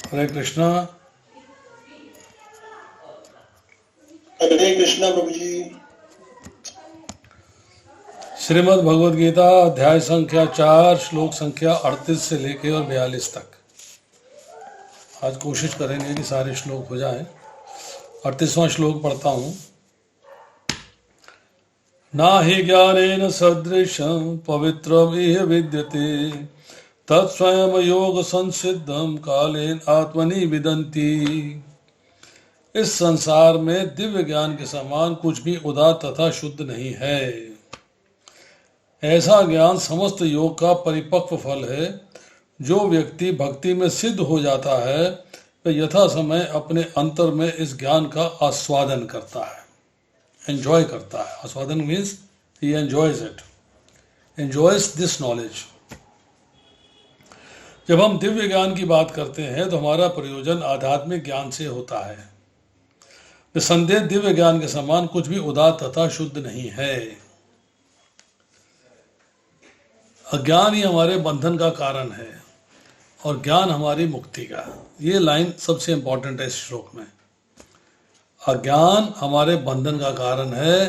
हरे कृष्णा। हरे कृष्णा प्रभु जी। श्रीमद् भगवद गीता अध्याय संख्या 4 श्लोक संख्या 38 से लेके और 42 तक। आज कोशिश करेंगे कि सारे श्लोक हो जाएं। 38वां श्लोक पढ़ता हूँ। ना हि ज्ञानेन सदृशं पवित्रमिह विद्यते तत्स्वयं योग संसिद्धं कालेन आत्मनि विदन्ति। इस संसार में दिव्य ज्ञान के समान कुछ भी उदात्त तथा शुद्ध नहीं है। ऐसा ज्ञान समस्त योग का परिपक्व फल है। जो व्यक्ति भक्ति में सिद्ध हो जाता है वह यथा समय अपने अंतर में इस ज्ञान का आस्वादन करता है, एंजॉय करता है। आस्वादन means he enjoys it, enjoys this knowledge. जब हम दिव्य ज्ञान की बात करते हैं तो हमारा प्रयोजन आध्यात्मिक ज्ञान से होता है। निसंदेह दिव्य ज्ञान के समान कुछ भी उदात्त तथा शुद्ध नहीं है। अज्ञान ही हमारे बंधन का कारण है और ज्ञान हमारी मुक्ति का। ये लाइन सबसे इंपॉर्टेंट है इस श्लोक में। अज्ञान हमारे बंधन का कारण है,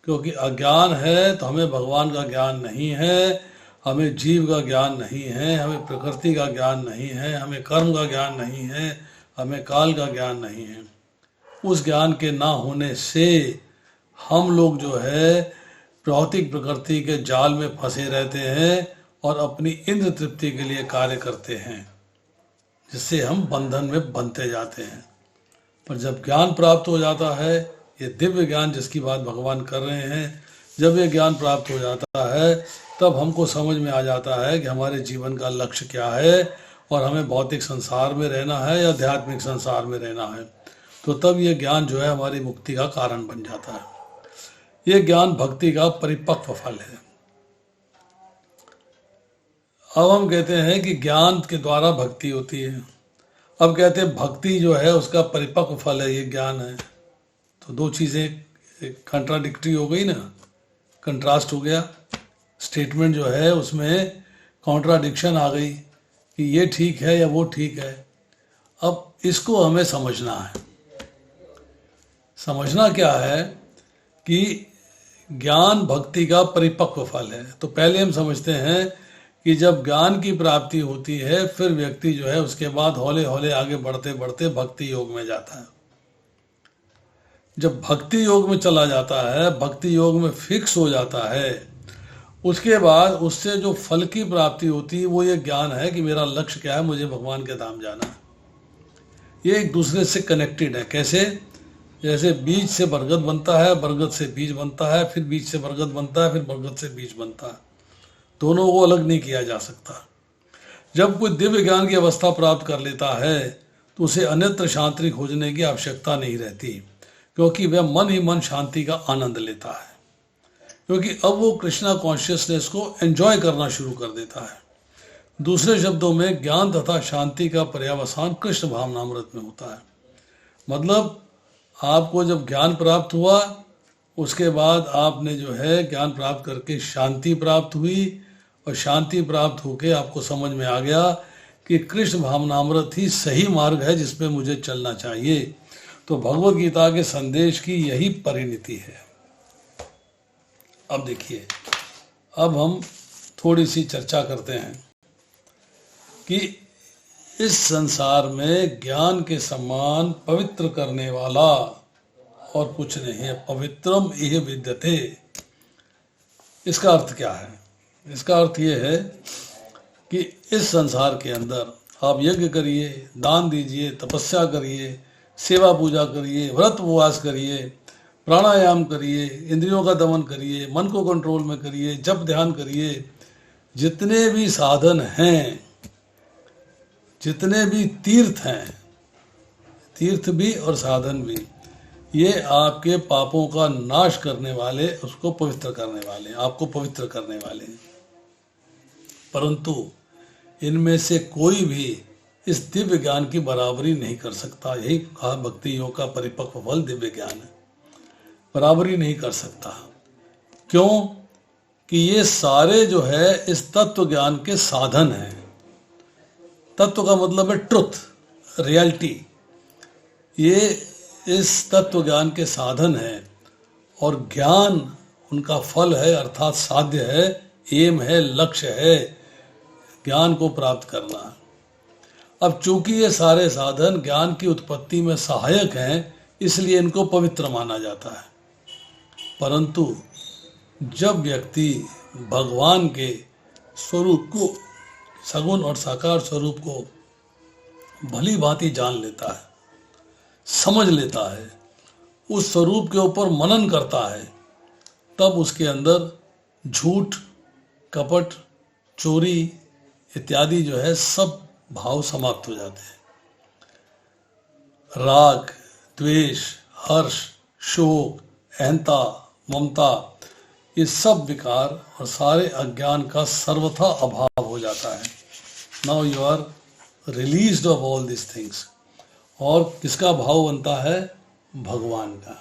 क्योंकि अज्ञान है तो हमें भगवान का ज्ञान नहीं है, हमें जीव का ज्ञान नहीं है, हमें प्रकृति का ज्ञान नहीं है, हमें कर्म का ज्ञान नहीं है, हमें काल का ज्ञान नहीं है। उस ज्ञान के ना होने से हम लोग जो है भौतिक प्रकृति के जाल में फंसे रहते हैं और अपनी इंद्र तृप्ति के लिए कार्य करते हैं, जिससे हम बंधन में बंधते जाते हैं। पर जब ज्ञान प्राप्त हो जाता है, ये दिव्य ज्ञान जिसकी बात भगवान कर रहे हैं, जब ये ज्ञान प्राप्त हो जाता है तब हमको समझ में आ जाता है कि हमारे जीवन का लक्ष्य क्या है और हमें भौतिक संसार में रहना है या आध्यात्मिक संसार में रहना है। तो तब ये ज्ञान जो है हमारी मुक्ति का कारण बन जाता है। ये ज्ञान भक्ति का परिपक्व फल है। अब हम कहते हैं कि ज्ञान के द्वारा भक्ति होती है। अब कहते हैं भक्ति जो है उसका परिपक्व फल है, ये ज्ञान है। तो दो चीज़ें कंट्राडिक्टरी हो गई ना, कंट्रास्ट हो गया। स्टेटमेंट जो है उसमें कॉन्ट्राडिक्शन आ गई कि ये ठीक है या वो ठीक है। अब इसको हमें समझना है। समझना क्या है कि ज्ञान भक्ति का परिपक्व फल है। तो पहले हम समझते हैं कि जब ज्ञान की प्राप्ति होती है फिर व्यक्ति जो है उसके बाद हौले हौले आगे बढ़ते बढ़ते भक्ति योग में जाता है। जब भक्ति योग में चला जाता है, भक्ति योग में फिक्स हो जाता है, उसके बाद उससे जो फल की प्राप्ति होती है वो ये ज्ञान है कि मेरा लक्ष्य क्या है, मुझे भगवान के धाम जाना है। ये एक दूसरे से कनेक्टेड है। कैसे? जैसे बीज से बरगद बनता है, बरगद से बीज बनता है, फिर बीज से बरगद बनता है, फिर बरगद से बीज बनता है। दोनों को अलग नहीं किया जा सकता। जब कोई दिव्य ज्ञान की अवस्था प्राप्त कर लेता है तो उसे अन्यत्र शांति खोजने की आवश्यकता नहीं रहती, क्योंकि वह मन ही मन शांति का आनंद लेता है। क्योंकि अब वो कृष्णा कॉन्शियसनेस को एंजॉय करना शुरू कर देता है। दूसरे शब्दों में ज्ञान तथा शांति का पर्यावसान कृष्ण भावनामृत में होता है। मतलब आपको जब ज्ञान प्राप्त हुआ, उसके बाद आपने जो है ज्ञान प्राप्त करके शांति प्राप्त हुई, और शांति प्राप्त होके आपको समझ में आ गया कि कृष्ण भावनामृत ही सही मार्ग है जिसमें मुझे चलना चाहिए। तो भगवद गीता के संदेश की यही परिणति है। अब देखिए, अब हम थोड़ी सी चर्चा करते हैं कि इस संसार में ज्ञान के समान पवित्र करने वाला और कुछ नहीं है। पवित्रम इह विद्यते। इसका अर्थ क्या है? इसका अर्थ ये है कि इस संसार के अंदर आप यज्ञ करिए, दान दीजिए, तपस्या करिए, सेवा पूजा करिए, व्रत उपवास करिए, प्राणायाम करिए, इंद्रियों का दमन करिए, मन को कंट्रोल में करिए, जप ध्यान करिए। जितने भी साधन हैं, जितने भी तीर्थ हैं, तीर्थ भी और साधन भी, ये आपके पापों का नाश करने वाले, उसको पवित्र करने वाले, आपको पवित्र करने वाले। परंतु इनमें से कोई भी इस दिव्य ज्ञान की बराबरी नहीं कर सकता। यही कहा भक्ति योग का परिपक्व फल दिव्य ज्ञान है। बराबरी नहीं कर सकता। क्यों? कि ये सारे जो है इस तत्व ज्ञान के साधन हैं। तत्व का मतलब है ट्रुथ, रियलिटी, ये इस तत्व ज्ञान के साधन हैं और ज्ञान उनका फल है, अर्थात साध्य है, एम है, लक्ष्य है ज्ञान को प्राप्त करना। अब चूंकि ये सारे साधन ज्ञान की उत्पत्ति में सहायक हैं, इसलिए इनको पवित्र माना जाता है। परंतु जब व्यक्ति भगवान के स्वरूप को, सगुण और साकार स्वरूप को भली भांति जान लेता है, समझ लेता है, उस स्वरूप के ऊपर मनन करता है, तब उसके अंदर झूठ, कपट, चोरी इत्यादि जो है सब भाव समाप्त हो जाते हैं। राग, द्वेष, हर्ष, शोक, अहंता, ममता, ये सब विकार और सारे अज्ञान का सर्वथा अभाव हो जाता है। Now you are released of all this things. और किसका भाव बनता है? भगवान का।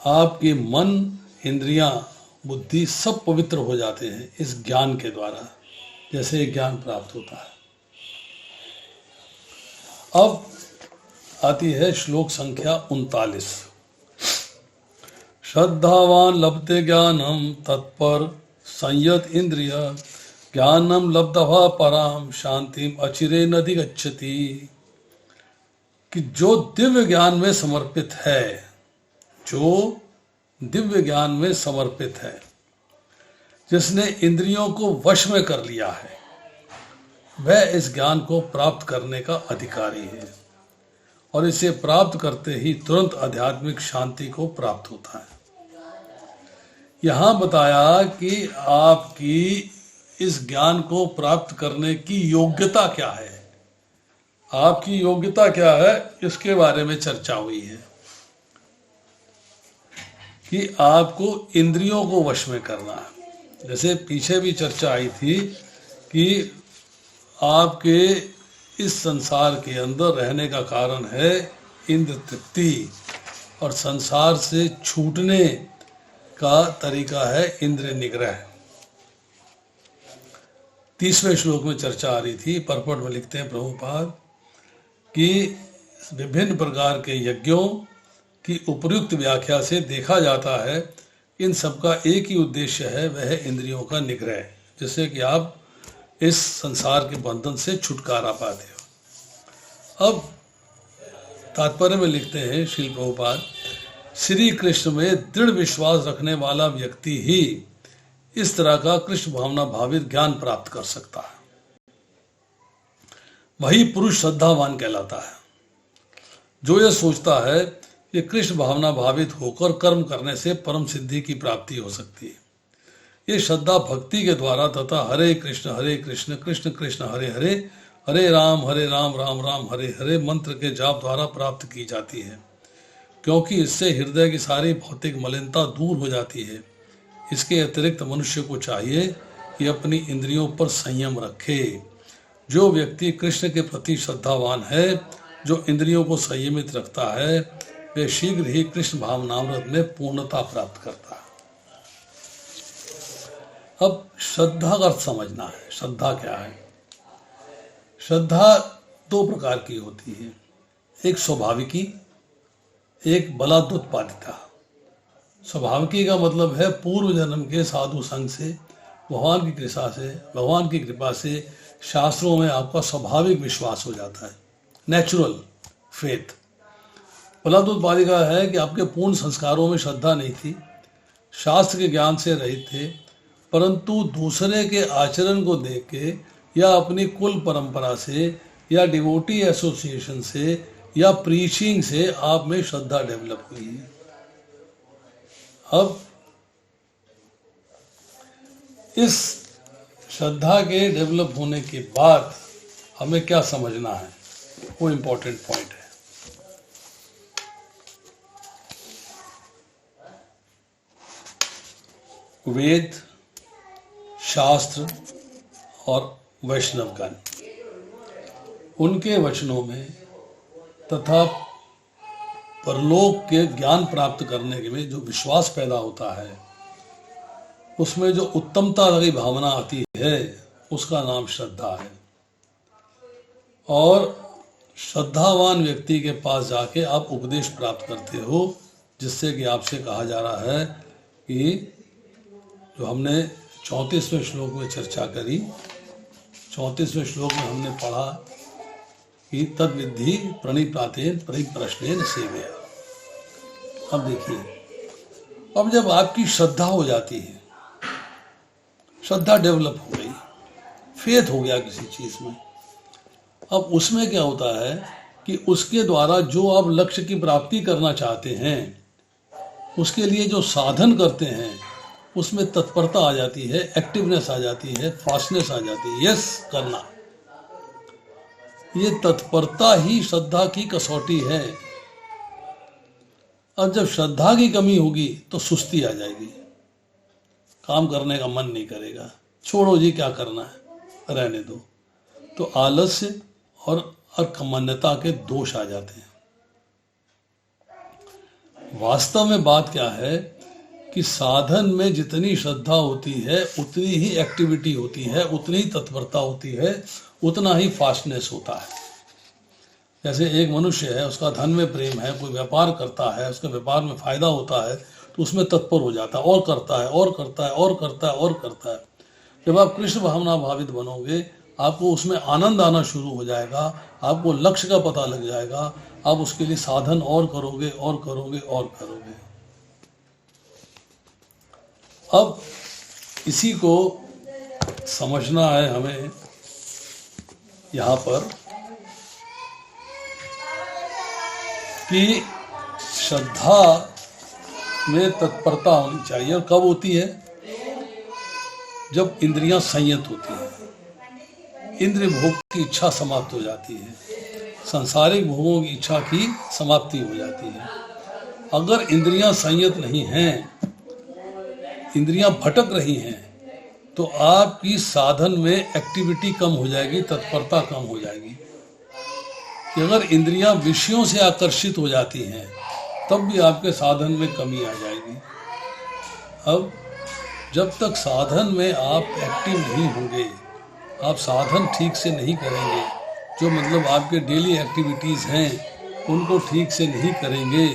आपके मन, इंद्रियां, बुद्धि सब पवित्र हो जाते हैं इस ज्ञान के द्वारा, जैसे ज्ञान प्राप्त होता है। अब आती है श्लोक संख्या 39। श्रद्धावान लभते ज्ञानम तत्पर संयत इंद्रिय ज्ञानम लब्धवा पराम शांतिम अचिरे नधिगच्छति। कि जो दिव्य ज्ञान में समर्पित है, जो दिव्य ज्ञान में समर्पित है, जिसने इंद्रियों को वश में कर लिया है, वह इस ज्ञान को प्राप्त करने का अधिकारी है और इसे प्राप्त करते ही तुरंत आध्यात्मिक शांति को प्राप्त होता है। यहां बताया कि आपकी इस ज्ञान को प्राप्त करने की योग्यता क्या है, आपकी योग्यता क्या है, इसके बारे में चर्चा हुई है कि आपको इंद्रियों को वश में करना है। जैसे पीछे भी चर्चा आई थी कि आपके इस संसार के अंदर रहने का कारण है इंद्र तृप्ति, और संसार से छूटने का तरीका है इंद्र निग्रह। 30वें श्लोक में चर्चा आ रही थी। परपट में लिखते हैं प्रभुपाद कि विभिन्न प्रकार के यज्ञों की उपयुक्त व्याख्या से देखा जाता है इन सबका एक ही उद्देश्य है, वह है इंद्रियों का निग्रह, जिससे कि आप इस संसार के बंधन से छुटकारा पाते हो। अब तात्पर्य में लिखते हैं श्रील प्रभुपाद, श्री कृष्ण में दृढ़ विश्वास रखने वाला व्यक्ति ही इस तरह का कृष्ण भावना भावित ज्ञान प्राप्त कर सकता है। वही पुरुष श्रद्धावान कहलाता है, जो यह सोचता है कि कृष्ण भावना भावित होकर कर्म करने से परम सिद्धि की प्राप्ति हो सकती है। ये श्रद्धा भक्ति के द्वारा तथा हरे कृष्ण कृष्ण कृष्ण हरे हरे, हरे राम राम राम हरे हरे मंत्र के जाप द्वारा प्राप्त की जाती है, क्योंकि इससे हृदय की सारी भौतिक मलिनता दूर हो जाती है। इसके अतिरिक्त मनुष्य को चाहिए कि अपनी इंद्रियों पर संयम रखे। जो व्यक्ति कृष्ण के प्रति श्रद्धावान है, जो इंद्रियों को संयमित रखता है, वे शीघ्र ही कृष्ण भावनामृत में पूर्णता प्राप्त करता है। अब श्रद्धा का अर्थ समझना है। श्रद्धा क्या है? श्रद्धा दो प्रकार की होती है, एक स्वाभाविकी, एक बलादुत्पादिता। स्वाभाविकी का मतलब है पूर्व जन्म के साधु संग से, भगवान की कृपा से, भगवान की कृपा से शास्त्रों में आपका स्वाभाविक विश्वास हो जाता है, नेचुरल फेथ। बलादुत्पादिका है कि आपके पूर्ण संस्कारों में श्रद्धा नहीं थी, शास्त्र के ज्ञान से रहित थे, परंतु दूसरे के आचरण को देख के या अपनी कुल परंपरा से या डिवोटी एसोसिएशन से या प्रीचिंग से आप में श्रद्धा डेवलप हुई है। अब इस श्रद्धा के डेवलप होने के बाद हमें क्या समझना है, वो इम्पोर्टेंट पॉइंट है। वेद, शास्त्र और वैष्णवगण, उनके वचनों में तथा परलोक के ज्ञान प्राप्त करने में जो विश्वास पैदा होता है, उसमें जो उत्तमता की भावना आती है, उसका नाम श्रद्धा है। और श्रद्धावान व्यक्ति के पास जाके आप उपदेश प्राप्त करते हो, जिससे कि आपसे कहा जा रहा है कि जो हमने 34वें श्लोक में चर्चा करी, 34वें श्लोक में हमने पढ़ा कि तद विद्धि प्रणिपातेन परिप्रश्नेन सेवया। अब देखिए, अब जब आपकी श्रद्धा हो जाती है, श्रद्धा डेवलप हो गई, फेथ हो गया किसी चीज में, अब उसमें क्या होता है कि उसके द्वारा जो आप लक्ष्य की प्राप्ति करना चाहते हैं, उसके लिए जो साधन करते हैं, उसमें तत्परता आ जाती है, एक्टिवनेस आ जाती है, फास्टनेस आ जाती है, यस करना। ये तत्परता ही श्रद्धा की कसौटी है। अब जब श्रद्धा की कमी होगी तो सुस्ती आ जाएगी, काम करने का मन नहीं करेगा, छोड़ो जी क्या करना है, रहने दो। तो आलस्य और अकर्मण्यता के दोष आ जाते हैं। वास्तव में बात क्या है कि साधन में जितनी श्रद्धा होती है उतनी ही एक्टिविटी होती है, उतनी ही तत्परता होती है, उतना ही फास्टनेस होता है। जैसे एक मनुष्य है, उसका धन में प्रेम है, कोई व्यापार करता है, उसके व्यापार में फायदा होता है तो उसमें तत्पर हो जाता है, और करता है और करता है और करता है और करता है। जब आप कृष्ण भावना भावित बनोगे, आपको उसमें आनंद आना शुरू हो जाएगा, आपको लक्ष्य का पता लग जाएगा, आप उसके लिए साधन और करोगे और करोगे और करोगे। अब इसी को समझना है हमें यहाँ पर कि श्रद्धा में तत्परता होनी चाहिए। और कब होती है? जब इंद्रियां संयत होती हैं, इंद्रिय भोग की इच्छा समाप्त हो जाती है, सांसारिक भोगों की इच्छा की समाप्ति हो जाती है। अगर इंद्रियां संयत नहीं हैं, इंद्रियां भटक रही हैं, तो आपकी साधन में एक्टिविटी कम हो जाएगी, तत्परता कम हो जाएगी। कि अगर इंद्रियां विषयों से आकर्षित हो जाती हैं, तब भी आपके साधन में कमी आ जाएगी। अब जब तक साधन में आप एक्टिव नहीं होंगे, आप साधन ठीक से नहीं करेंगे, जो मतलब आपके डेली एक्टिविटीज़ हैं उनको ठीक से नहीं करेंगे,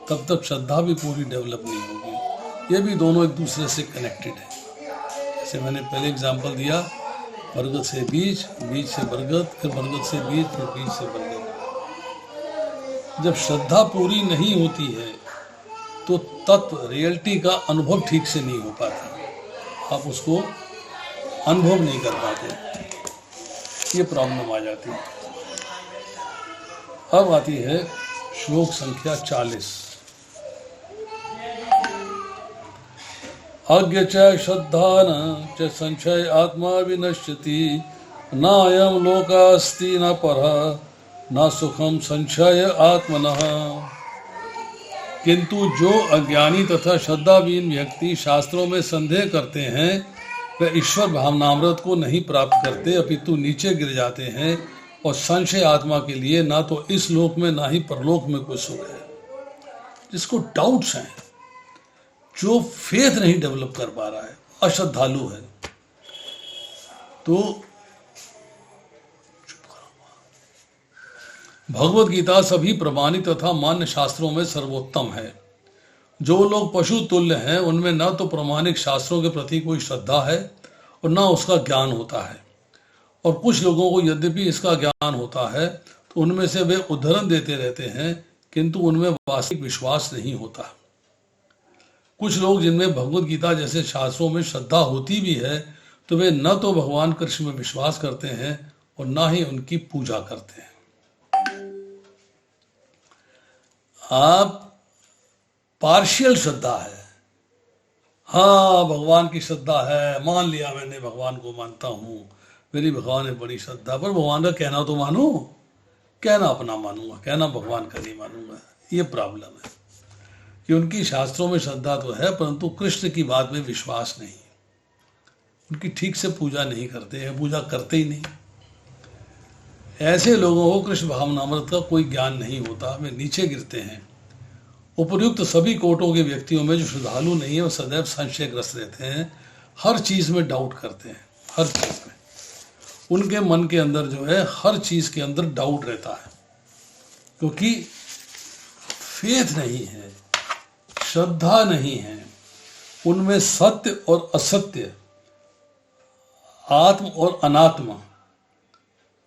तब तक श्रद्धा भी पूरी डेवलप नहीं होगी। ये भी दोनों एक दूसरे से कनेक्टेड है। जैसे मैंने पहले एग्जांपल दिया, बरगद से बीज, बीज से बरगद, फिर बरगद से बीज, फिर बीज से बरगद। जब श्रद्धा पूरी नहीं होती है तो तत्व रियलिटी का अनुभव ठीक से नहीं हो पाता, आप उसको अनुभव नहीं कर पाते, ये प्रॉब्लम आ जाती है। अब आती है श्लोक संख्या 40। अज्ञ च श्रद्धान च संशय आत्मा विनश्यति, न अयं लोकास्ति न परः न सुखम संशय आत्मनः। किंतु जो अज्ञानी तथा श्रद्धाहीन व्यक्ति शास्त्रों में संदेह करते हैं, वे ईश्वर भावनामृत को नहीं प्राप्त करते, अपितु नीचे गिर जाते हैं और संशय आत्मा के लिए ना तो इस लोक में ना ही परलोक में कोई सुख है। जिसको डाउट्स हैं, जो फेथ नहीं डेवलप कर पा रहा है, अश्रद्धालु है, तो भगवत गीता सभी प्रमाणित तथा मान्य शास्त्रों में सर्वोत्तम है। जो लोग पशु तुल्य हैं, उनमें न तो प्रमाणिक शास्त्रों के प्रति कोई श्रद्धा है और न उसका ज्ञान होता है। और कुछ लोगों को यद्यपि इसका ज्ञान होता है तो उनमें से वे उद्धरण देते रहते हैं, किंतु उनमें वास्तविक विश्वास नहीं होता। कुछ लोग जिनमें भगवत गीता जैसे शास्त्रों में श्रद्धा होती भी है, तो वे न तो भगवान कृष्ण में विश्वास करते हैं और न ही उनकी पूजा करते हैं। आप पार्शियल श्रद्धा है, हाँ भगवान की श्रद्धा है, मान लिया मैंने, भगवान को मानता हूँ, मेरी भगवान है बड़ी श्रद्धा, पर भगवान का कहना तो मानूं, कहना अपना मानूंगा, कहना भगवान का नहीं मानूंगा। ये प्रॉब्लम है कि उनकी शास्त्रों में श्रद्धा तो है, परंतु कृष्ण की बात में विश्वास नहीं, उनकी ठीक से पूजा नहीं करते हैं, पूजा करते ही नहीं। ऐसे लोगों को कृष्ण भावनामृत का कोई ज्ञान नहीं होता, वे नीचे गिरते हैं। उपयुक्त सभी कोटों के व्यक्तियों में जो श्रद्धालु नहीं है, वो सदैव संशयग्रस्त रहते हैं, हर चीज में डाउट करते हैं, हर चीज में उनके मन के अंदर जो है हर चीज के अंदर डाउट रहता है। क्योंकि फेथ नहीं है, श्रद्धा नहीं है, उनमें सत्य और असत्य, आत्म और अनात्मा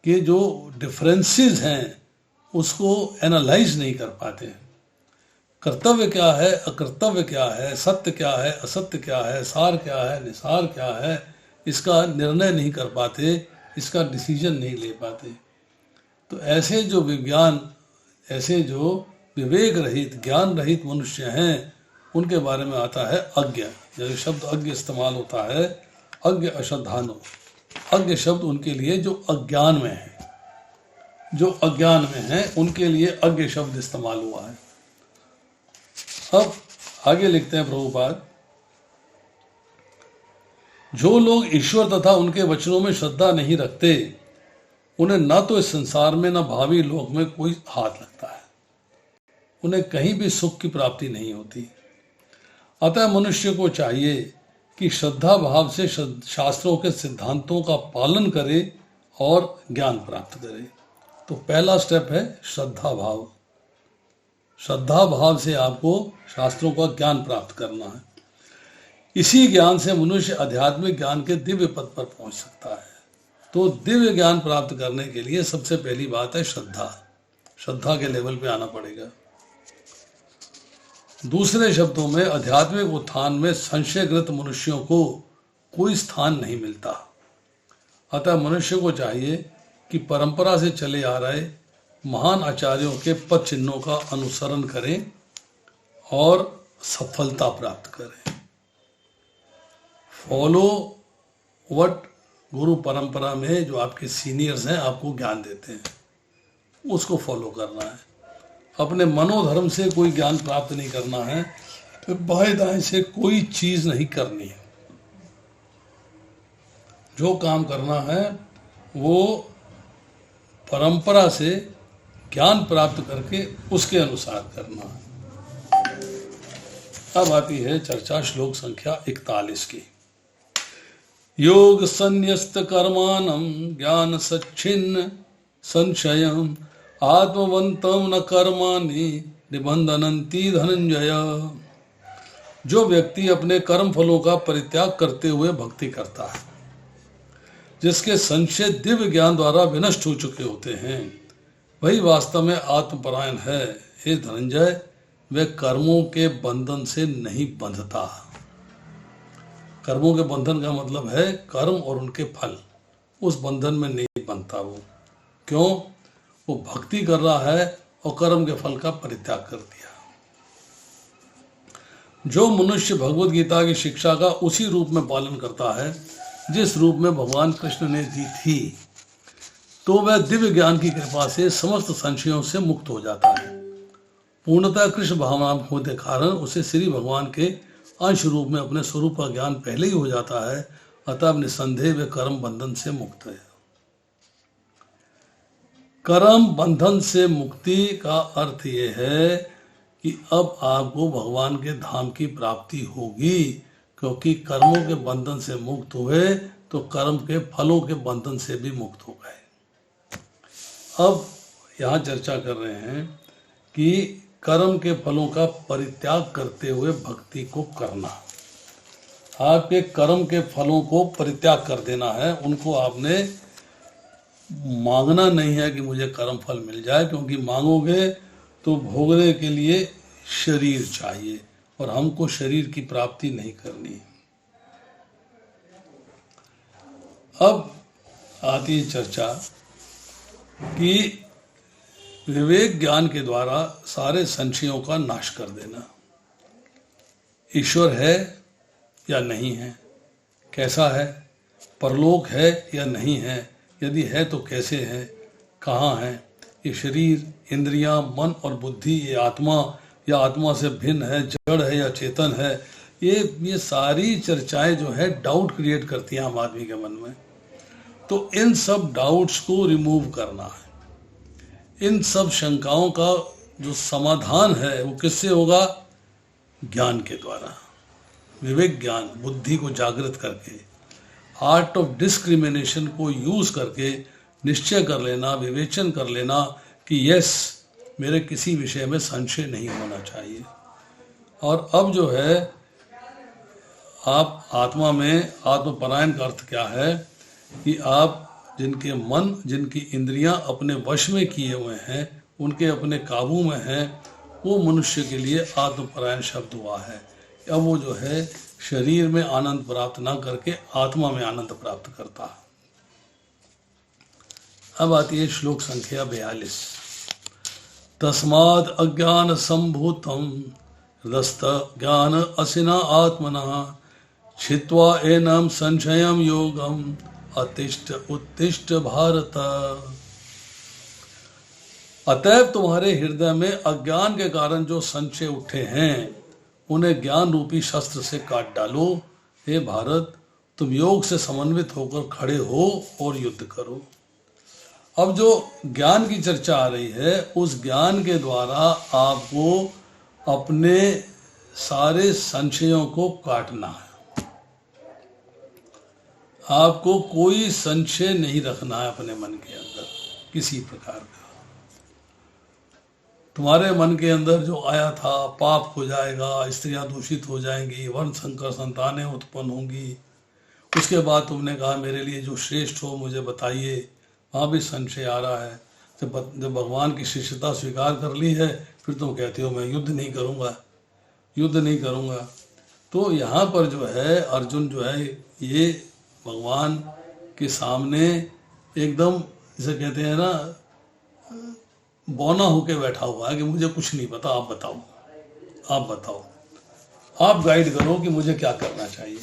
के जो डिफरेंसेस हैं उसको एनालाइज नहीं कर पाते हैं। कर्तव्य क्या है, अकर्तव्य क्या है, सत्य क्या है, असत्य क्या है, सार क्या है, निसार क्या है, इसका निर्णय नहीं कर पाते, इसका डिसीजन नहीं ले पाते। तो ऐसे जो विवेक रहित, ज्ञान रहित मनुष्य हैं, उनके बारे में आता है अज्ञ। जैसे शब्द अज्ञ इस्तेमाल होता है, अज्ञ अश्रद्धानो, अज्ञ शब्द उनके लिए जो अज्ञान में है, जो अज्ञान में है उनके लिए अज्ञ शब्द इस्तेमाल हुआ है। अब आगे लिखते हैं प्रभुपाद, जो लोग ईश्वर तथा उनके वचनों में श्रद्धा नहीं रखते, उन्हें न तो इस संसार में न भावी लोक में कोई हाथ लगता है, उन्हें कहीं भी सुख की प्राप्ति नहीं होती। अतः मनुष्य को चाहिए कि श्रद्धा भाव से शास्त्रों के सिद्धांतों का पालन करे और ज्ञान प्राप्त करे। तो पहला स्टेप है श्रद्धा भाव। श्रद्धा भाव से आपको शास्त्रों का ज्ञान प्राप्त करना है। इसी ज्ञान से मनुष्य आध्यात्मिक ज्ञान के दिव्य पद पर पहुंच सकता है। तो दिव्य ज्ञान प्राप्त करने के लिए सबसे पहली बात है श्रद्धा। श्रद्धा के लेवल पे आना पड़ेगा। दूसरे शब्दों में आध्यात्मिक उत्थान में संशयग्रस्त मनुष्यों को कोई स्थान नहीं मिलता। अतः मनुष्य को चाहिए कि परंपरा से चले आ रहे महान आचार्यों के पद चिन्हों का अनुसरण करें और सफलता प्राप्त करें। फॉलो व्हाट गुरु परंपरा में जो आपके सीनियर्स हैं आपको ज्ञान देते हैं, उसको फॉलो करना है। अपने मनोधर्म से कोई ज्ञान प्राप्त नहीं करना है, फिर बाएं दाएं से कोई चीज नहीं करनी है। जो काम करना है वो परंपरा से ज्ञान प्राप्त करके उसके अनुसार करना है। अब आती है चर्चा श्लोक संख्या 41 की। योग संन्यस्त कर्माणं ज्ञान सच्छिन्न संशयम् आत्मवंतम न कर्माणि निबंधनन्ति धनंजय। जो व्यक्ति अपने कर्म फलों का परित्याग करते हुए भक्ति करता है, जिसके संशय दिव्य ज्ञान द्वारा विनष्ट हो चुके होते हैं, वही वास्तव में आत्मपरायण है। हे धनंजय, वह कर्मों के बंधन से नहीं बंधता। कर्मों के बंधन का मतलब है कर्म और उनके फल, उस बंधन में नहीं बंधता वो। क्यों? वो भक्ति कर रहा है और कर्म के फल का परित्याग कर दिया। जो मनुष्य भगवत गीता की शिक्षा का उसी रूप में पालन करता है जिस रूप में भगवान कृष्ण ने दी थी, तो वह दिव्य ज्ञान की कृपा से समस्त संशयों से मुक्त हो जाता है। पूर्णतः कृष्ण भावना होने के कारण उसे श्री भगवान के अंश रूप में अपने स्वरूप का ज्ञान पहले ही हो जाता है। अतः निसंदेह वे कर्म बंधन से मुक्त है। कर्म बंधन से मुक्ति का अर्थ यह है कि अब आपको भगवान के धाम की प्राप्ति होगी, क्योंकि कर्मों के बंधन से मुक्त हुए तो कर्म के फलों के बंधन से भी मुक्त हो गए। अब यहाँ चर्चा कर रहे हैं कि कर्म के फलों का परित्याग करते हुए भक्ति को करना। आपके कर्म के फलों को परित्याग कर देना है। उनको आपने मांगना नहीं है कि मुझे कर्म फल मिल जाए, क्योंकि मांगोगे तो भोगने के लिए शरीर चाहिए और हमको शरीर की प्राप्ति नहीं करनी। अब आती है चर्चा कि विवेक ज्ञान के द्वारा सारे संशयों का नाश कर देना। ईश्वर है या नहीं है, कैसा है, परलोक है या नहीं है, यदि है तो कैसे है, कहाँ है, ये शरीर, इंद्रियां, मन और बुद्धि, ये आत्मा या आत्मा से भिन्न है, जड़ है या चेतन है, ये सारी चर्चाएं जो है डाउट क्रिएट करती हैं आम आदमी के मन में। तो इन सब डाउट्स को रिमूव करना है। इन सब शंकाओं का जो समाधान है वो किससे होगा? ज्ञान के द्वारा। विवेक ज्ञान, बुद्धि को जागृत करके, आर्ट ऑफ डिस्क्रिमिनेशन को यूज करके निश्चय कर लेना, विवेचन कर लेना कि यस, मेरे किसी विषय में संशय नहीं होना चाहिए। और अब जो है आप आत्मा में, आत्मपरायण का अर्थ क्या है कि आप जिनके मन, जिनकी इंद्रियां अपने वश में किए हुए हैं, उनके अपने काबू में हैं, वो मनुष्य के लिए आत्मपरायण शब्द हुआ है। अब वो जो है शरीर में आनंद प्राप्त ना करके आत्मा में आनंद प्राप्त करता है। अब आती है श्लोक संख्या 42। तस्माद् अज्ञान संभूतम हृदस्थ ज्ञान असिना आत्मना छित्वा एनम संशयम योगम अतिष्ठ उत्तिष्ठ भारत। अतएव तुम्हारे हृदय में अज्ञान के कारण जो संशय उठे हैं उन्हें ज्ञान रूपी शस्त्र से काट डालो। हे भारत, तुम योग से समन्वित होकर खड़े हो और युद्ध करो। अब जो ज्ञान की चर्चा आ रही है, उस ज्ञान के द्वारा आपको अपने सारे संशयों को काटना है। आपको कोई संशय नहीं रखना है अपने मन के अंदर किसी प्रकार का। तुम्हारे मन के अंदर जो आया था, पाप हो जाएगा, स्त्रियां दूषित हो जाएंगी, वर्ण संकर संतानें उत्पन्न होंगी, उसके बाद तुमने कहा मेरे लिए जो श्रेष्ठ हो मुझे बताइए, वहाँ भी संशय आ रहा है। जब भगवान की शिष्यता स्वीकार कर ली है, फिर तुम कहते हो मैं युद्ध नहीं करूँगा, युद्ध नहीं करूँगा। तो यहाँ पर जो है अर्जुन जो है ये भगवान के सामने एकदम जिसे कहते हैं ना, बौना होके बैठा हुआ है कि मुझे कुछ नहीं पता, आप बताओ, आप बताओ, आप गाइड करो कि मुझे क्या करना चाहिए।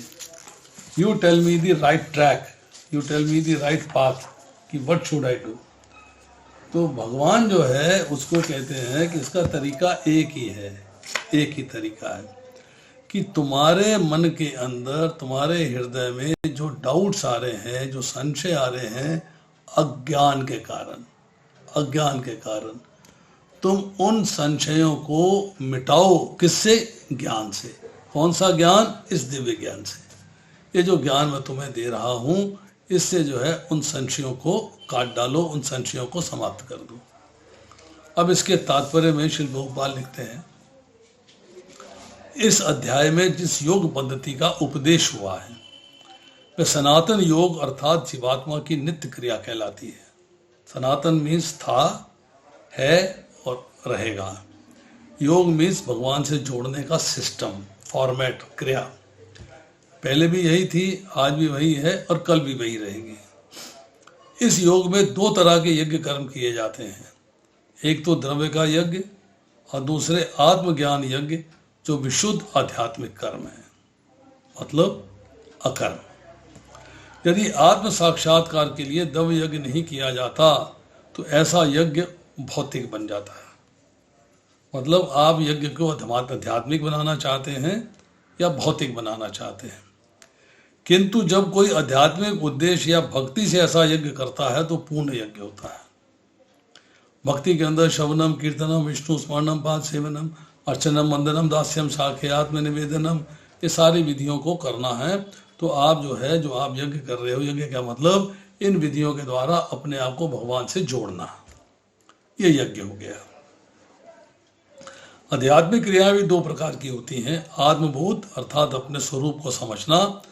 You tell me the right track, you tell me the right path कि व्हाट शुड आई डू। तो भगवान जो है उसको कहते हैं कि इसका तरीका एक ही है, एक ही तरीका है कि तुम्हारे मन के अंदर, तुम्हारे हृदय में जो डाउट्स आ रहे हैं, जो संशय आ रहे हैं, अज्ञान के कारण, अज्ञान के कारण, तुम उन संशयों को मिटाओ। किससे? ज्ञान से। कौन सा ज्ञान? इस दिव्य ज्ञान से। ये जो ज्ञान मैं तुम्हें दे रहा हूं, इससे जो है उन संशयों को काट डालो, उन संशयों को समाप्त कर दो। अब इसके तात्पर्य में श्री भोपाल लिखते हैं, इस अध्याय में जिस योग पद्धति का उपदेश हुआ है वह सनातन योग अर्थात जीवात्मा की नित्य क्रिया कहलाती है। सनातन मीन्स था, है और रहेगा। योग मीन्स भगवान से जोड़ने का सिस्टम, फॉर्मेट, क्रिया। पहले भी यही थी, आज भी वही है और कल भी वही रहेगी। इस योग में दो तरह के यज्ञ कर्म किए जाते हैं। एक तो द्रव्य का यज्ञ और दूसरे आत्मज्ञान यज्ञ जो विशुद्ध आध्यात्मिक कर्म है, मतलब अकर्म। यदि आत्म साक्षात्कार के लिए द्रव्य यज्ञ नहीं किया जाता तो ऐसा यज्ञ भौतिक बन जाता है। मतलब आप यज्ञ को आध्यात्मिक बनाना चाहते हैं या भौतिक बनाना चाहते हैं। किंतु जब कोई आध्यात्मिक उद्देश्य या भक्ति से ऐसा यज्ञ करता है तो पूर्ण यज्ञ होता है। भक्ति के अंदर श्रवणम, कीर्तनम, विष्णु स्मरणम, पाद सेवनम, अर्चनम, वंदनम, दास्यम, साख्य, आत्म निवेदनम, ये सारी विधियों को करना है। तो आप जो है, जो आप यज्ञ कर रहे हो, यज्ञ क्या मतलब? इन विधियों के द्वारा अपने आप को भगवान से जोड़ना, ये यज्ञ हो गया। आध्यात्मिक क्रियाएं भी दो प्रकार की होती हैं, आत्मभूत अर्थात अपने स्वरूप को समझना,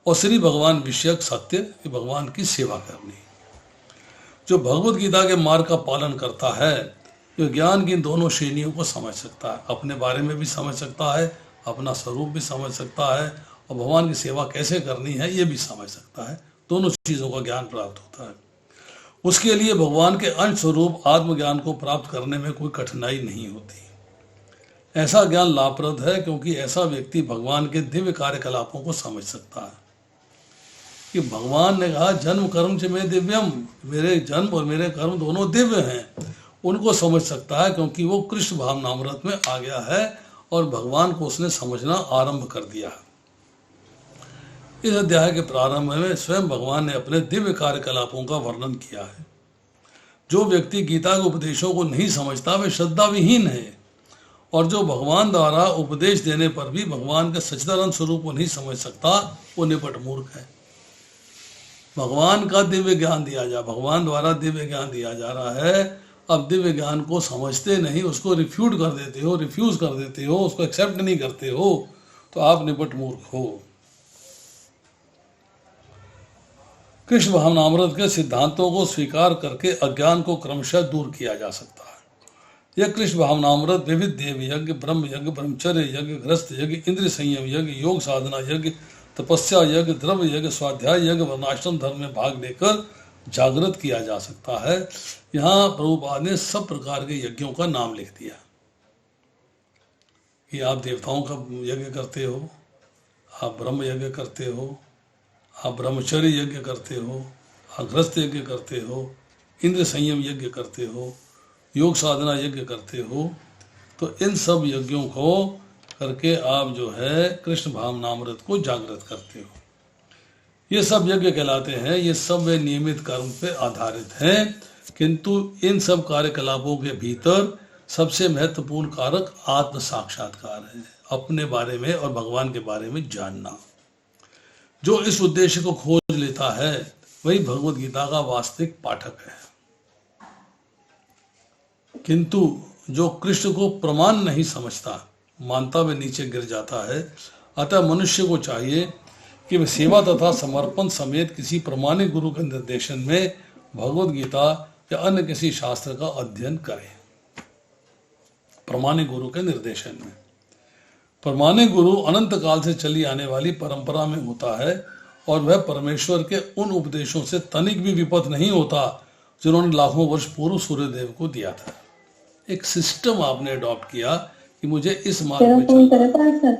और श्री भगवान विषयक सत्य, भगवान की सेवा करनी। जो भगवत गीता के मार्ग का पालन करता है, जो ज्ञान की इन दोनों श्रेणियों को समझ सकता है, अपने बारे में भी समझ सकता है, अपना स्वरूप भी समझ सकता है, और भगवान की सेवा कैसे करनी है ये भी समझ सकता है। दोनों चीज़ों का ज्ञान प्राप्त होता है। उसके लिए भगवान के अंश स्वरूप आत्मज्ञान को प्राप्त करने में कोई कठिनाई नहीं होती। ऐसा ज्ञान लाभप्रद है क्योंकि ऐसा व्यक्ति भगवान के दिव्य कार्यकलापों को समझ सकता है कि भगवान ने कहा जन्म कर्म च में दिव्यम, मेरे जन्म और मेरे कर्म दोनों दिव्य हैं। उनको समझ सकता है क्योंकि वो कृष्ण भावनामृत में आ गया है और भगवान को उसने समझना आरंभ कर दिया है। इस अध्याय के प्रारंभ में स्वयं भगवान ने अपने दिव्य कार्यकलापों का वर्णन किया है। जो व्यक्ति गीता के उपदेशों को नहीं समझता वह श्रद्धा विहीन है, और जो भगवान द्वारा उपदेश देने पर भी भगवान के सच्चिदानंद स्वरूप को नहीं समझ सकता वो निपट मूर्ख है। भगवान का दिव्य ज्ञान दिया जा, भगवान द्वारा दिव्य ज्ञान दिया जा रहा है, अब दिव्य ज्ञान को समझते नहीं, उसको रिफ्यूट कर देते हो, रिफ्यूज कर देते हो, उसको एक्सेप्ट नहीं करते हो, तो आप निपट मूर्ख हो। कृष्ण भावनामृत के सिद्धांतों को स्वीकार करके अज्ञान को क्रमशः दूर किया जा सकता है। यह कृष्ण भावनामृत विविध देव यज्ञ, ब्रह्म यज्ञ, ब्रह्मचर्य यज्ञ, गृहस्थ यज्ञ, इंद्रिय संयम यज्ञ, योग साधना यज्ञ, तपस्या यज्ञ, द्रव्य यज्ञ, स्वाध्याय यज्ञ, वर्णाश्रम धर्म में भाग लेकर जागृत किया जा सकता है। यहाँ प्रभुपाद ने सब प्रकार के यज्ञों का नाम लिख दिया कि आप देवताओं का यज्ञ करते हो, आप ब्रह्म यज्ञ करते हो, आप ब्रह्मचर्य यज्ञ करते हो, आप गृहस्थ यज्ञ करते हो, इंद्र संयम यज्ञ करते हो, योग साधना यज्ञ करते हो। तो इन सब यज्ञों को करके आप जो है कृष्ण भावनामृत को जागृत करते हो। ये सब यज्ञ कहलाते हैं। ये सब वे नियमित कर्म पे आधारित हैं, किंतु इन सब कार्यकलापों के भीतर सबसे महत्वपूर्ण कारक आत्म साक्षात्कार है, अपने बारे में और भगवान के बारे में जानना। जो इस उद्देश्य को खोज लेता है वही भगवत गीता का वास्तविक पाठक है। किंतु जो कृष्ण को प्रमाण नहीं समझता, मानता वे नीचे गिर जाता है। अतः मनुष्य को चाहिए कि वह सेवा तथा समर्पण समेत किसी प्रमाणिक गुरु के निर्देशन में भगवत गीता या अन्य किसी शास्त्र का अध्ययन करे। प्रमाणिक गुरु के निर्देशन में, प्रमाणिक गुरु अनंत काल से चली आने वाली परंपरा में होता है और वह परमेश्वर के उन उपदेशों से तनिक भी विपत नहीं होता जिन्होंने लाखों वर्ष पूर्व सूर्यदेव को दिया था। एक सिस्टम आपने अडॉप्ट किया कि मुझे इस मार्ग में चलना।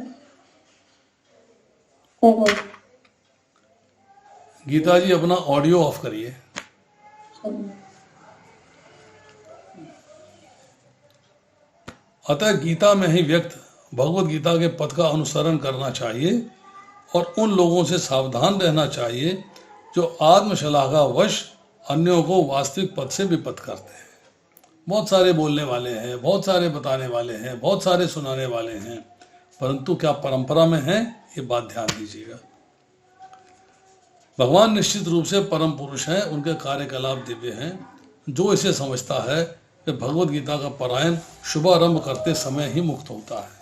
गीता जी अपना ऑडियो ऑफ करिए। अतः गीता में ही व्यक्त भगवत गीता के पथ का अनुसरण करना चाहिए और उन लोगों से सावधान रहना चाहिए जो आत्मशलाघावश अन्यों को वास्तविक पथ से विपथ करते हैं। बहुत सारे बोलने वाले हैं, बहुत सारे बताने वाले हैं, बहुत सारे सुनाने वाले हैं, परंतु क्या परंपरा में है, ये बात ध्यान दीजिएगा। भगवान निश्चित रूप से परम पुरुष हैं, उनके कार्यकलाप दिव्य हैं। जो इसे समझता है कि भगवत गीता का पारायण शुभारंभ करते समय ही मुक्त होता है।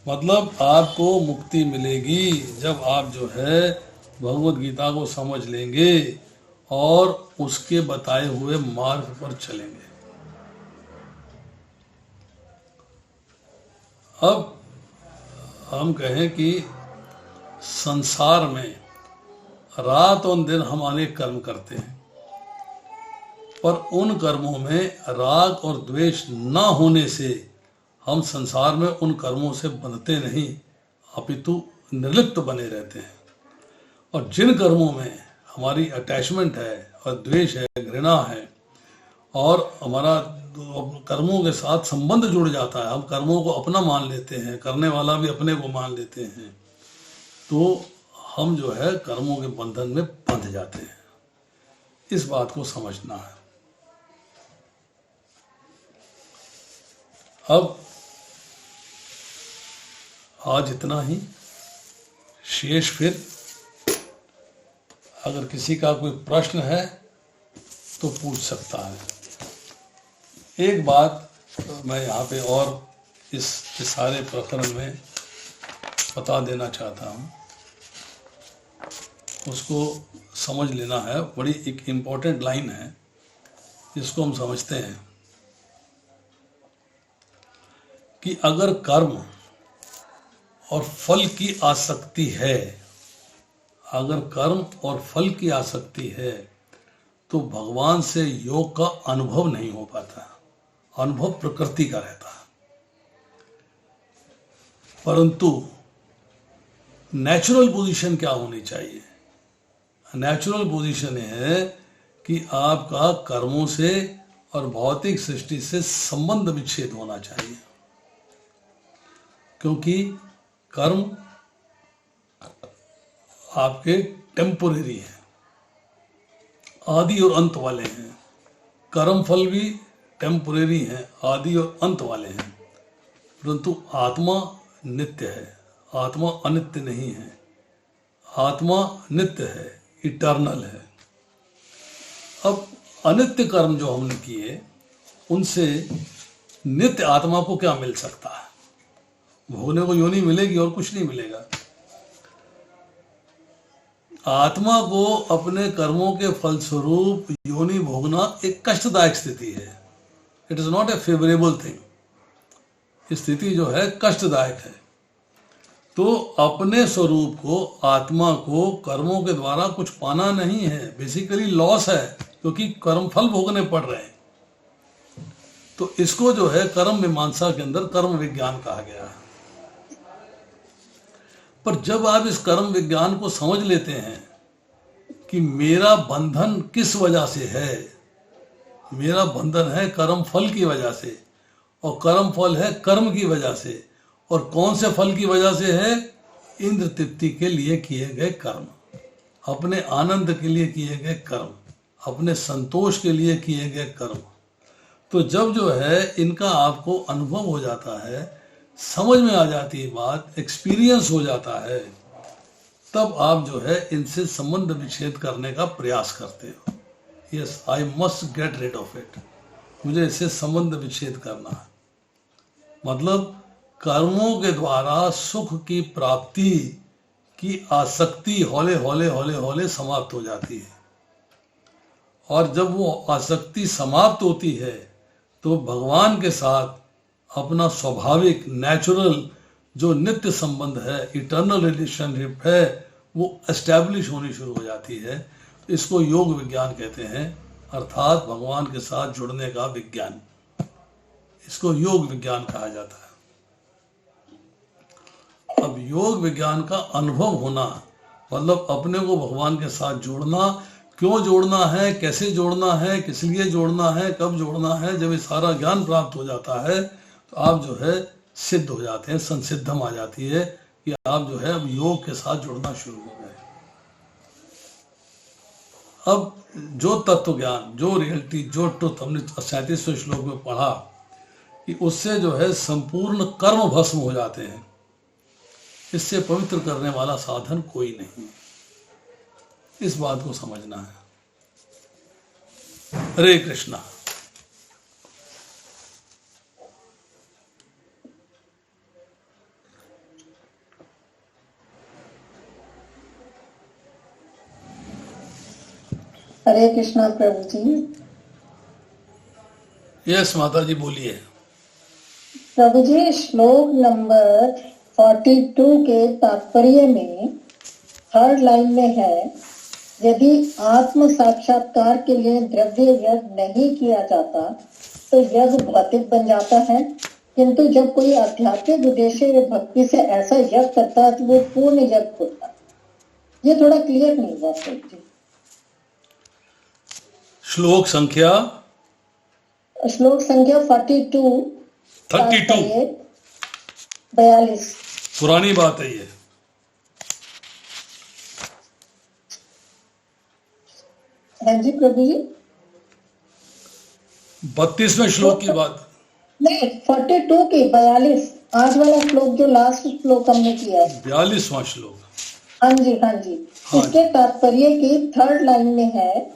मतलब आपको मुक्ति मिलेगी जब आप जो है भगवत गीता को समझ लेंगे और उसके बताए हुए मार्ग पर चलेंगे। अब हम कहें कि संसार में रात और दिन हम अनेक कर्म करते हैं, पर उन कर्मों में राग और द्वेष न होने से हम संसार में उन कर्मों से बंधते नहीं, अपितु निर्लिप्त बने रहते हैं। और जिन कर्मों में हमारी अटैचमेंट है और द्वेष है, घृणा है और हमारा कर्मों के साथ संबंध जुड़ जाता है, हम कर्मों को अपना मान लेते हैं, करने वाला भी अपने को मान लेते हैं, तो हम जो है कर्मों के बंधन में बंध जाते हैं। इस बात को समझना है। अब आज इतना ही, शेष फिर अगर किसी का कोई प्रश्न है तो पूछ सकता है। एक बात मैं यहाँ पे और इस सारे प्रकरण में बता देना चाहता हूँ, उसको समझ लेना है। बड़ी एक इम्पोर्टेंट लाइन है जिसको हम समझते हैं कि अगर कर्म और फल की आसक्ति है, अगर कर्म और फल की आसक्ति है तो भगवान से योग का अनुभव नहीं हो पाता। अनुभव प्रकृति का रहता है। परंतु नेचुरल पोजीशन क्या होनी चाहिए? नेचुरल पोजीशन है कि आपका कर्मों से और भौतिक सृष्टि से संबंध विच्छेद होना चाहिए, क्योंकि कर्म आपके टेम्पोरेरी है, आदि और अंत वाले हैं। कर्म फल भी टेम्पोरेरी हैं, आदि और अंत वाले हैं, परंतु आत्मा नित्य है। आत्मा अनित्य नहीं है, आत्मा नित्य है, इटर्नल है। अब अनित्य कर्म जो हमने किए उनसे नित्य आत्मा को क्या मिल सकता है? भोगने को योनि मिलेगी और कुछ नहीं मिलेगा। आत्मा को अपने कर्मों के फलस्वरूप योनि भोगना एक कष्टदायक स्थिति है। It is not a favourable thing. स्थिति जो है कष्टदायक है। तो अपने स्वरूप को, आत्मा को कर्मों के द्वारा कुछ पाना नहीं है, बेसिकली लॉस है, क्योंकि कर्म फल भोगने पड़ रहे हैं। तो इसको जो है कर्म मीमांसा के अंदर कर्म विज्ञान कहा गया है। पर जब आप इस कर्म विज्ञान को समझ लेते हैं कि मेरा बंधन किस वजह से है, मेरा बंधन है कर्म फल की वजह से, और कर्म फल है कर्म की वजह से, और कौन से फल की वजह से है? इंद्र तृप्ति के लिए किए गए कर्म, अपने आनंद के लिए किए गए कर्म, अपने संतोष के लिए किए गए कर्म। तो जब जो है इनका आपको अनुभव हो जाता है, समझ में आ जाती है बात, एक्सपीरियंस हो जाता है, तब आप जो है इनसे संबंध विच्छेद करने का प्रयास करते हो। Yes, I must get rid of it. मुझे इससे संबंध विच्छेद करना है। मतलब कर्मों के द्वारा सुख की प्राप्ति की आसक्ति हौले हौले हौले हौले समाप्त हो जाती है। और जब वो आसक्ति समाप्त होती है तो भगवान के साथ अपना स्वाभाविक नेचुरल जो नित्य संबंध है, इटर्नल रिलेशनशिप है, वो एस्टैब्लिश होनी शुरू हो जाती है। इसको योग विज्ञान कहते हैं, अर्थात भगवान के साथ जुड़ने का विज्ञान। इसको योग विज्ञान कहा जाता है। अब योग विज्ञान का अनुभव होना मतलब अपने को भगवान के साथ जोड़ना। क्यों जोड़ना है, कैसे जोड़ना है, किस लिए जोड़ना है, कब जोड़ना है, जब ये सारा ज्ञान प्राप्त हो जाता है तो आप जो है सिद्ध हो जाते हैं, संसिद्धम आ जाती है कि आप जो है अब योग के साथ जुड़ना शुरू हो गए। अब जो तत्व ज्ञान, जो रियलिटी, जो ट्रुथ हमने 37वें श्लोक में पढ़ा कि उससे जो है संपूर्ण कर्म भस्म हो जाते हैं। इससे पवित्र करने वाला साधन कोई नहीं। इस बात को समझना है। हरे कृष्णा। हरे कृष्णा प्रभु जी। यस माता जी बोलिए। प्रभु जी, श्लोक नंबर 42 के तात्पर्य में थर्ड लाइन में है, यदि आत्म साक्षात्कार के लिए द्रव्य यज्ञ नहीं किया जाता तो यज्ञ भौतिक बन जाता है, किंतु जब कोई आध्यात्मिक उद्देश्य या भक्ति से ऐसा यज्ञ करता है तो वो पूर्ण यज्ञ होता है। ये थोड़ा क्लियर नहीं हुआ प्रभु जी। श्लोक संख्या 42 42 पुरानी बात है ये। हाँ जी प्रभु जी। 32वें श्लोक की बात नहीं, 42 की 42 आज वाला श्लोक जो लास्ट श्लोक हमने किया है, 42वां श्लोक। हाँ जी हाँ जी। हाँ। इसके तात्पर्य की थर्ड लाइन में है,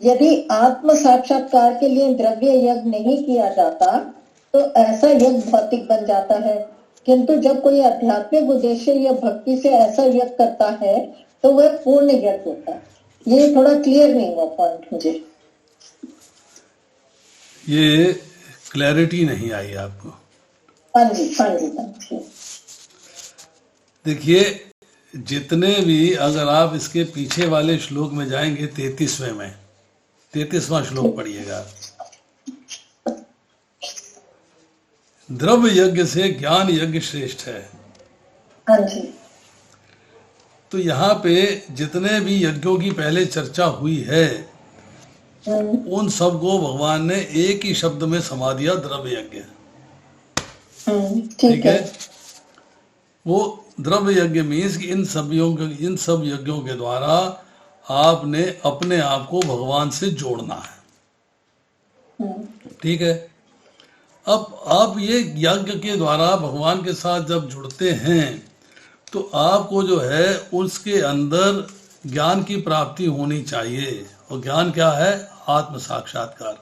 यदि आत्म साक्षात्कार के लिए द्रव्य यज्ञ नहीं किया जाता तो ऐसा यज्ञ भौतिक बन जाता है, किंतु जब कोई आध्यात्मिक उद्देश्य या भक्ति से ऐसा यज्ञ करता है तो वह पूर्ण यज्ञ होता है। ये थोड़ा क्लियर नहीं हुआ पॉइंट मुझे। ये क्लैरिटी नहीं आई आपको। हाँ जी हाँ जी हाँ जी। देखिए, जितने भी, अगर आप इसके पीछे वाले श्लोक में जाएंगे 33वें में, 33वां श्लोक पढ़िएगा। द्रव्य यज्ञ से ज्ञान यज्ञ श्रेष्ठ है। हाँ जी। तो यहाँ पे जितने भी यज्ञों की पहले चर्चा हुई है उन सब को भगवान ने एक ही शब्द में समा दिया, द्रव्य यज्ञ। ठीक है। वो द्रव्य यज्ञ मीन्स कि इन सब यज्ञों के द्वारा आपने अपने आप को भगवान से जोड़ना है। ठीक है। अब आप ये यज्ञ के द्वारा भगवान के साथ जब जुड़ते हैं तो आपको जो है उसके अंदर ज्ञान की प्राप्ति होनी चाहिए। और ज्ञान क्या है? आत्म साक्षात्कार,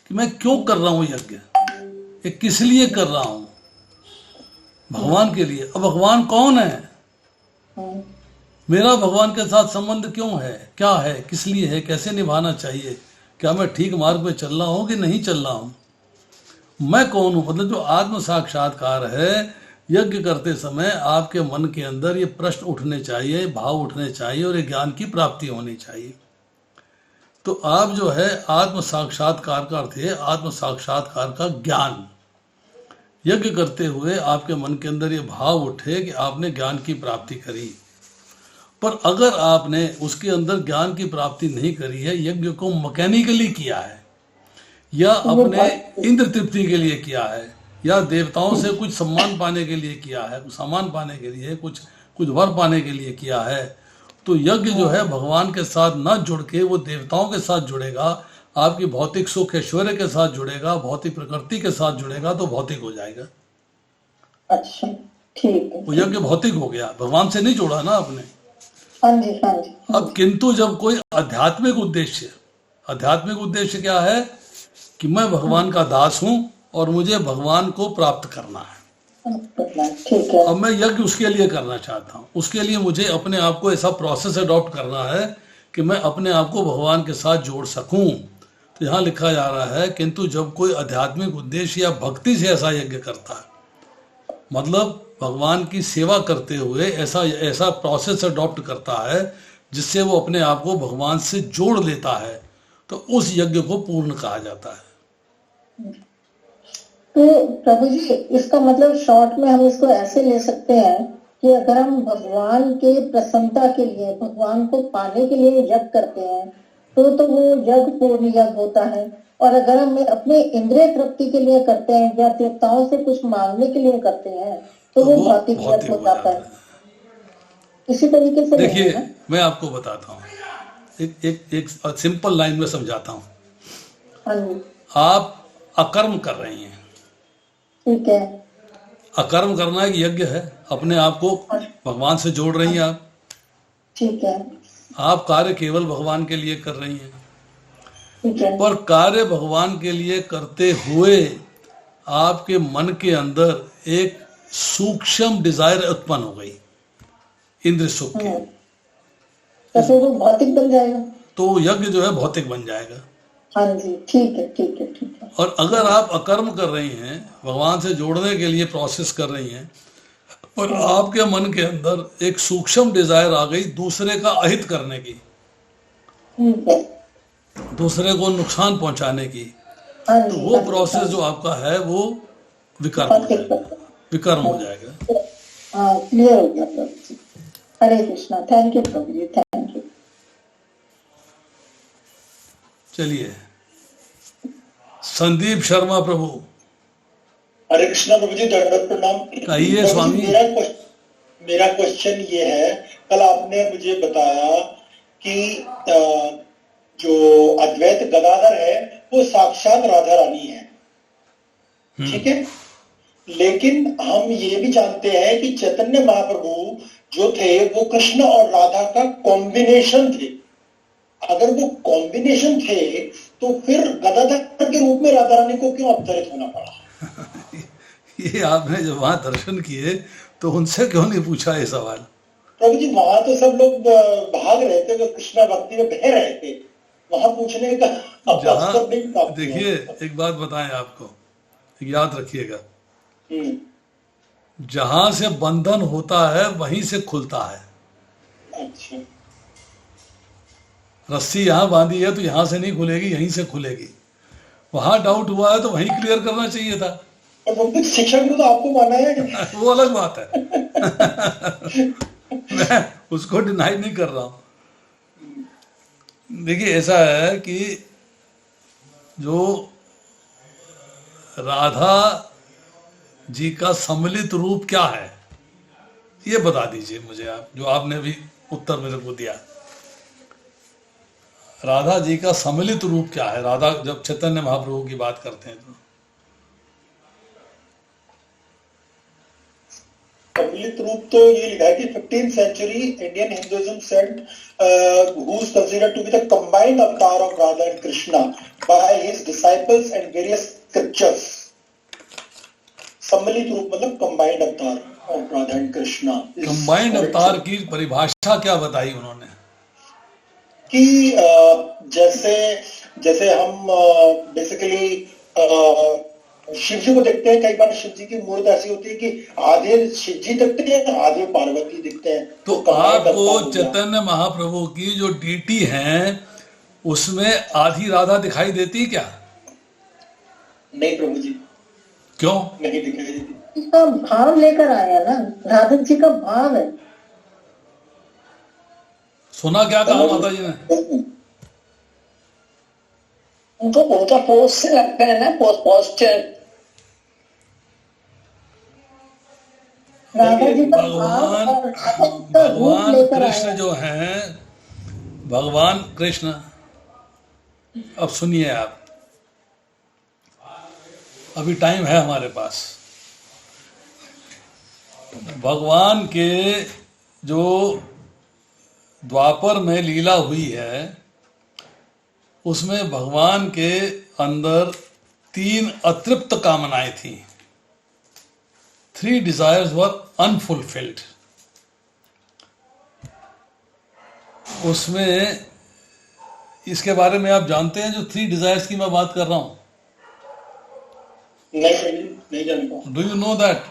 कि मैं क्यों कर रहा हूं यज्ञ, ये किस लिए कर रहा हूं, भगवान के लिए। अब भगवान कौन है, मेरा भगवान के साथ संबंध क्यों है, क्या है, किस लिए है, कैसे निभाना चाहिए, क्या मैं ठीक मार्ग पे चल रहा हूं कि नहीं चल रहा हूं, मैं कौन हूं। मतलब जो आत्म साक्षात्कार है, यज्ञ करते समय आपके मन के अंदर ये प्रश्न उठने चाहिए, भाव उठने चाहिए और ये ज्ञान की प्राप्ति होनी चाहिए। तो आप जो है आत्म साक्षात्कार का अर्थ है आत्म साक्षात्कार का ज्ञान। यज्ञ करते हुए आपके मन के अंदर ये भाव उठे कि आपने ज्ञान की प्राप्ति करी, पर अगर आपने उसके अंदर ज्ञान की प्राप्ति नहीं करी है, यज्ञ को मैकेनिकली किया है या अपने इंद्र तृप्ति के लिए किया है या देवताओं से कुछ सम्मान पाने के लिए किया है, कुछ सम्मान पाने के लिए, कुछ वर पाने के लिए किया है, तो यज्ञ जो है भगवान के साथ न जुड़ के वो देवताओं के साथ जुड़ेगा, आपकी भौतिक सुख ऐश्वर्य के साथ जुड़ेगा, भौतिक प्रकृति के साथ जुड़ेगा, तो भौतिक हो जाएगा। अच्छा, ठीक है। वो यज्ञ भौतिक हो गया, भगवान से नहीं जोड़ा ना आपने। हाँ जी, हाँ जी। अब किंतु जब कोई आध्यात्मिक उद्देश्य क्या है कि मैं भगवान का दास हूं और मुझे भगवान को प्राप्त करना है, ठीक है। अब मैं यज्ञ उसके लिए करना चाहता हूँ, उसके लिए मुझे अपने आप को ऐसा प्रोसेस अडॉप्ट करना है कि मैं अपने आप को भगवान के साथ जोड़ सकूं। तो यहाँ लिखा जा रहा है किंतु जब कोई आध्यात्मिक उद्देश्य या भक्ति से ऐसा यज्ञ करता है, मतलब भगवान की सेवा करते हुए ऐसा प्रोसेस अडॉप्ट करता है जिससे वो अपने आप को भगवान से जोड़ लेता है, तो उस यज्ञ को पूर्ण कहा जाता है। तो प्रभु जी, इसका मतलब शॉर्ट में हम इसको ऐसे ले सकते हैं कि अगर हम भगवान के प्रसन्नता के लिए, भगवान को पाने के लिए यज्ञ करते हैं तो वो यज्ञ पूर्ण यज्ञ होता है, और अगर हम अपने इंद्रिय तृप्ति के लिए करते हैं या देवताओं से कुछ मांगने के लिए करते हैं तो वो भौतिक यज्ञ हो जाता है। इसी तरीके से देखिए मैं आपको बताता हूँ, एक सिंपल लाइन में समझाता हूँ। हाँ जी। आप अकर्म कर रही हैं, ठीक है। अकर्म करना एक यज्ञ है, अपने आप को भगवान से जोड़ रही हैं आप, ठीक है। आप कार्य केवल भगवान के लिए कर रही हैं, ठीक है। पर कार्य भगवान के लिए करते हुए आपके मन के अंदर एक सूक्ष्म डिजायर उत्पन्न हो गई इंद्र सुख की, तो फिर वो भौतिक बन जाएगा, तो यज्ञ जो है भौतिक बन जाएगा। हाँ जी, ठीक है, ठीक है, ठीक है। और अगर आप अकर्म कर रही हैं, भगवान से जोड़ने के लिए प्रोसेस कर रही हैं, और आपके मन के अंदर एक सूक्ष्म डिजायर आ गई दूसरे का अहित करने की, ठीक है। दूसरे को नुकसान पहुंचाने की, हाँ तो जी, वो हाँ जी, प्रोसेस हाँ जो आपका है वो विकर्म हो भौतिक जाएगा, विकर्म हो जाएगा। हाँ, क्लियर हो गया प्रभु जी। हरे कृष्णा, थैंक यू प्रभु जी, थैंक यू। चलिए संदीप शर्मा प्रभु। हरे कृष्णा प्रभु जी, दंडवत प्रणाम। कहिए स्वामी। मेरा क्वेश्चन ये है, कल आपने मुझे बताया कि जो अद्वैत गदाधर है वो साक्षात राधा रानी है, ठीक है, लेकिन हम ये भी जानते हैं कि चैतन्य महाप्रभु जो थे वो कृष्ण और राधा का कॉम्बिनेशन थे। अगर वो कॉम्बिनेशन थे तो फिर गदाधर के रूप में राधा रानी को क्यों अवतरित होना पड़ा? ये आपने जब वहां दर्शन किए तो उनसे क्यों नहीं पूछा ये सवाल? प्रभु जी, वहां तो सब लोग भाग रहे थे, वो कृष्णा भक्ति में बह रहे थे, वहां पूछने का अवसर नहीं था। देखिए एक बात बताएं आपको, याद रखिएगा, जहां से बंधन होता है वहीं से खुलता है। अच्छा, रस्सी यहाँ बांधी है तो यहाँ से नहीं खुलेगी, यहीं से खुलेगी। वहां डाउट हुआ है तो वहीं क्लियर करना चाहिए था। और शिक्षा गुरु तो आपको माना है वो अलग बात है मैं उसको डिनाई नहीं कर रहा हूं। देखिए ऐसा है कि जो राधा जी का सम्मिलित रूप क्या है ये बता दीजिए मुझे आप, जो आपने भी उत्तर मेरे को दिया। राधा जी का सम्मिलित रूप क्या है? राधा जब चैतन्य महाप्रभु की बात करते हैं तो सम्मिलित रूप तो ये लिखा है कि 15th century Indian Hinduism said who is considered to be the combined avatar of Radha and Krishna by his disciples and various scriptures. सम्मिलित रूप मतलब combined avatar of Radha and Krishna. Combined अवतार की परिभाषा क्या बताई उन्होंने? कि जैसे हम बेसिकली शिव जी को देखते हैं, कई बार शिव जी की मूर्ति ऐसी होती है कि आधे शिव जी दिखते हैं, आधे पार्वती दिखते हैं। तो आपको चैतन्य महाप्रभु की जो डीटी हैं उसमें आधी राधा दिखाई देती क्या? नहीं प्रभु जी। क्यों नहीं दिखाई देती? इसका भाव लेकर आया ना, राधा जी का भाव है। सुना क्या कहा माता जी ने? उनको उनका पोस्ट से लगता है ना, पोस्टर। राधा जी का भगवान भाव और राधा जी का रूप भगवान लेकर कृष्ण आया। जो हैं, भगवान कृष्ण, अब सुनिए आप, अभी टाइम है हमारे पास। भगवान के जो द्वापर में लीला हुई है उसमें भगवान के अंदर 3 अतृप्त कामनाएं थी। 3 डिजायर्स वर अनफुलफिल्ड। उसमें इसके बारे में आप जानते हैं जो 3 डिजायर्स की मैं बात कर रहा हूं? नहीं जानता। Do you know that?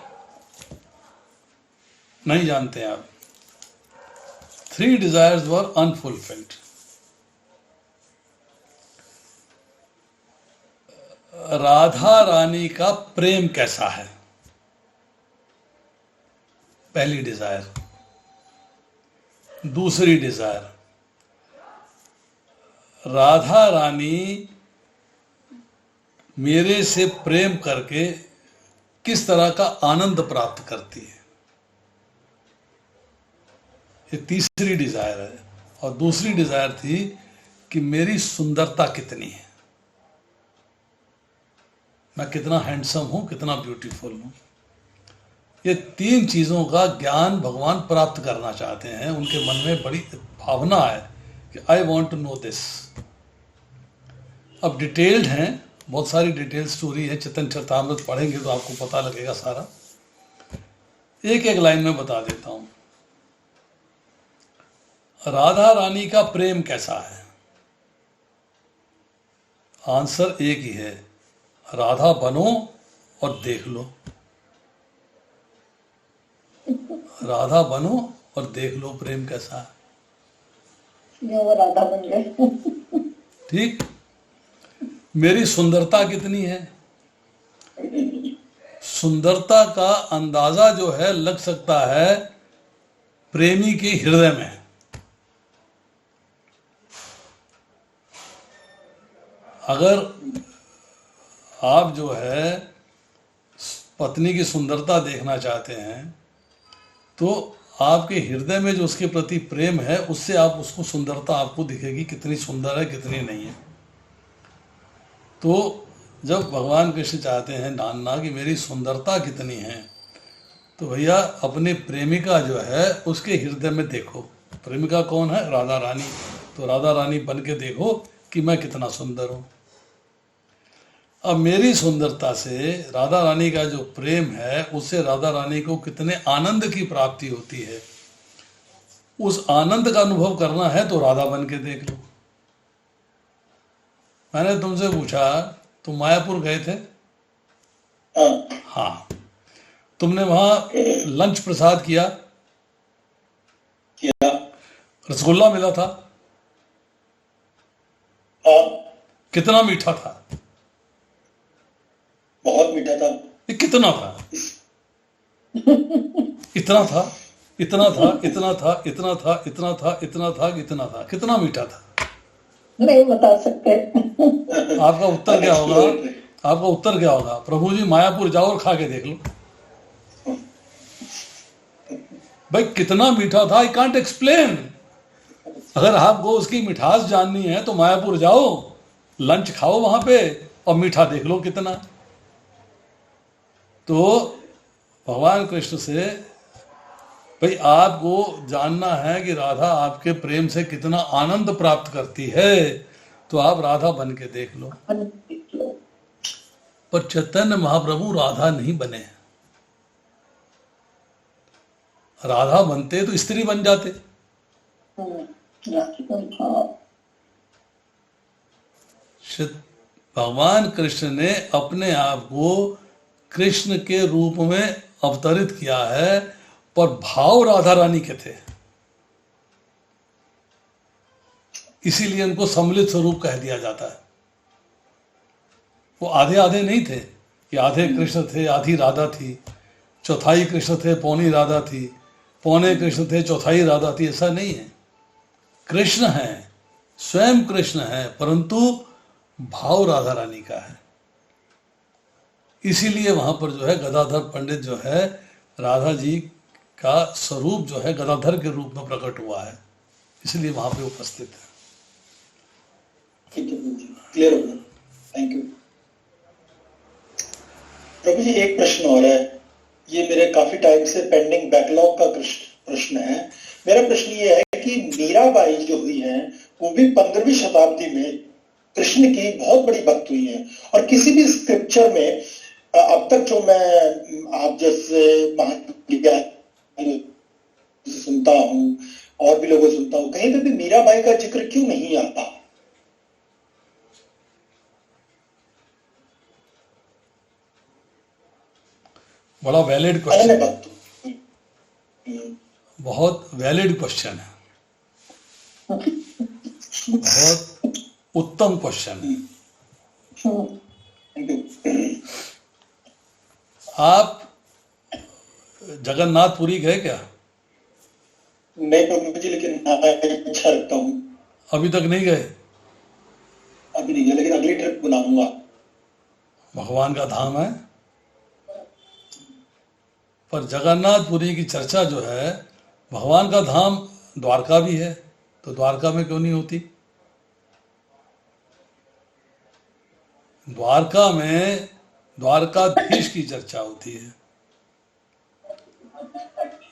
नहीं जानते हैं आप? 3 डिजायर्स वर अनफुलफिल्ड। राधा रानी का प्रेम कैसा है, पहली डिजायर। दूसरी डिजायर, राधा रानी मेरे से प्रेम करके किस तरह का आनंद प्राप्त करती है, ये तीसरी डिजायर है। और दूसरी डिजायर थी कि मेरी सुंदरता कितनी है, मैं कितना हैंडसम हूं, कितना ब्यूटीफुल हूं। ये 3 चीजों का ज्ञान भगवान प्राप्त करना चाहते हैं। उनके मन में बड़ी भावना है कि I want to know this. अब डिटेल्ड हैं, बहुत सारी डिटेल स्टोरी है, चैतन्य चरितामृत पढ़ेंगे तो आपको पता लगेगा सारा। एक एक लाइन में बता देता हूं। राधा रानी का प्रेम कैसा है? आंसर एक ही है, राधा बनो और देख लो। राधा बनो और देख लो प्रेम कैसा है। जो वो राधा बन गए। ठीक। मेरी सुंदरता कितनी है? सुंदरता का अंदाजा जो है लग सकता है प्रेमी के हृदय में। अगर आप जो है पत्नी की सुंदरता देखना चाहते हैं तो आपके हृदय में जो उसके प्रति प्रेम है उससे आप उसको सुंदरता आपको दिखेगी, कितनी सुंदर है कितनी नहीं है। तो जब भगवान कृष्ण चाहते हैं जानना कि मेरी सुंदरता कितनी है, तो भैया अपने प्रेमिका जो है उसके हृदय में देखो। प्रेमिका कौन है? राधा रानी। तो राधा रानी बन के देखो कि मैं कितना सुंदर हूं। अब मेरी सुंदरता से राधा रानी का जो प्रेम है उससे राधा रानी को कितने आनंद की प्राप्ति होती है, उस आनंद का अनुभव करना है तो राधा बन के देख लो। मैंने तुमसे पूछा, तुम मायापुर गए थे? हाँ। तुमने वहां लंच प्रसाद किया? रसगुल्ला मिला था? कितना मीठा था? बहुत मीठा था। ये कितना था? इतना था, इतना था, इतना था, इतना था, इतना था, इतना था, इतना था। कितना मीठा था? नहीं बता सकते। आपका उत्तर क्या होगा? आपका उत्तर क्या होगा? प्रभु जी मायापुर जाओ और खा के देख लो। भाई कितना मीठा था, आई कांट एक्सप्लेन। अगर आपको उसकी मिठास जाननी है तो मायापुर जाओ, लंच खाओ वहां पे और मीठा देख लो कितना। तो भगवान कृष्ण से भाई आपको जानना है कि राधा आपके प्रेम से कितना आनंद प्राप्त करती है, तो आप राधा बन के देख लो। पर चैतन्य महाप्रभु राधा नहीं बने। राधा बनते तो स्त्री बन जाते। भगवान कृष्ण ने अपने आप को कृष्ण के रूप में अवतरित किया है, पर भाव राधा रानी के थे, इसीलिए उनको सम्मिलित स्वरूप कह दिया जाता है। वो आधे आधे नहीं थे कि आधे कृष्ण थे आधी राधा थी, चौथाई कृष्ण थे पौनी राधा थी, पौने कृष्ण थे चौथाई राधा थी, ऐसा नहीं है। कृष्ण है, स्वयं कृष्ण है, परंतु भाव राधा रानी का है। इसीलिए वहां पर जो है गदाधर पंडित जो है राधा जी का स्वरूप जो है गदाधर के रूप में प्रकट हुआ है, इसलिए वहां पे उपस्थित है। ठीक है प्रभु जी, क्लियर हो गया, थैंक यू। प्रभु जी एक प्रश्न और है, ये मेरे काफी टाइम से पेंडिंग बैकलॉग का प्रश्न है। मेरा प्रश्न ये है कि मीराबाई जो हुई है वो भी 15वीं शताब्दी में कृष्ण की बहुत बड़ी भक्त हुई है, और किसी भी स्क्रिप्चर में अब तक जो मैं आप जैसे सुनता हूँ और भी लोगों सुनता हूँ, कहीं पे भी मीराबाई का जिक्र क्यों नहीं आता? बड़ा वैलिड क्वेश्चन है, बहुत वैलिड क्वेश्चन है, बहुत उत्तम क्वेश्चन है। आप जगन्नाथपुरी गए क्या? नहीं प्रभु जी, लेकिन इच्छा रखता हूँ। अभी तक नहीं गए? अभी नहीं गया, लेकिन अगली ट्रिप बनाऊंगा। भगवान का धाम है, पर जगन्नाथपुरी की चर्चा जो है, भगवान का धाम द्वारका भी है, तो द्वारका में क्यों नहीं होती? द्वारका में द्वारकाधीश की चर्चा होती है,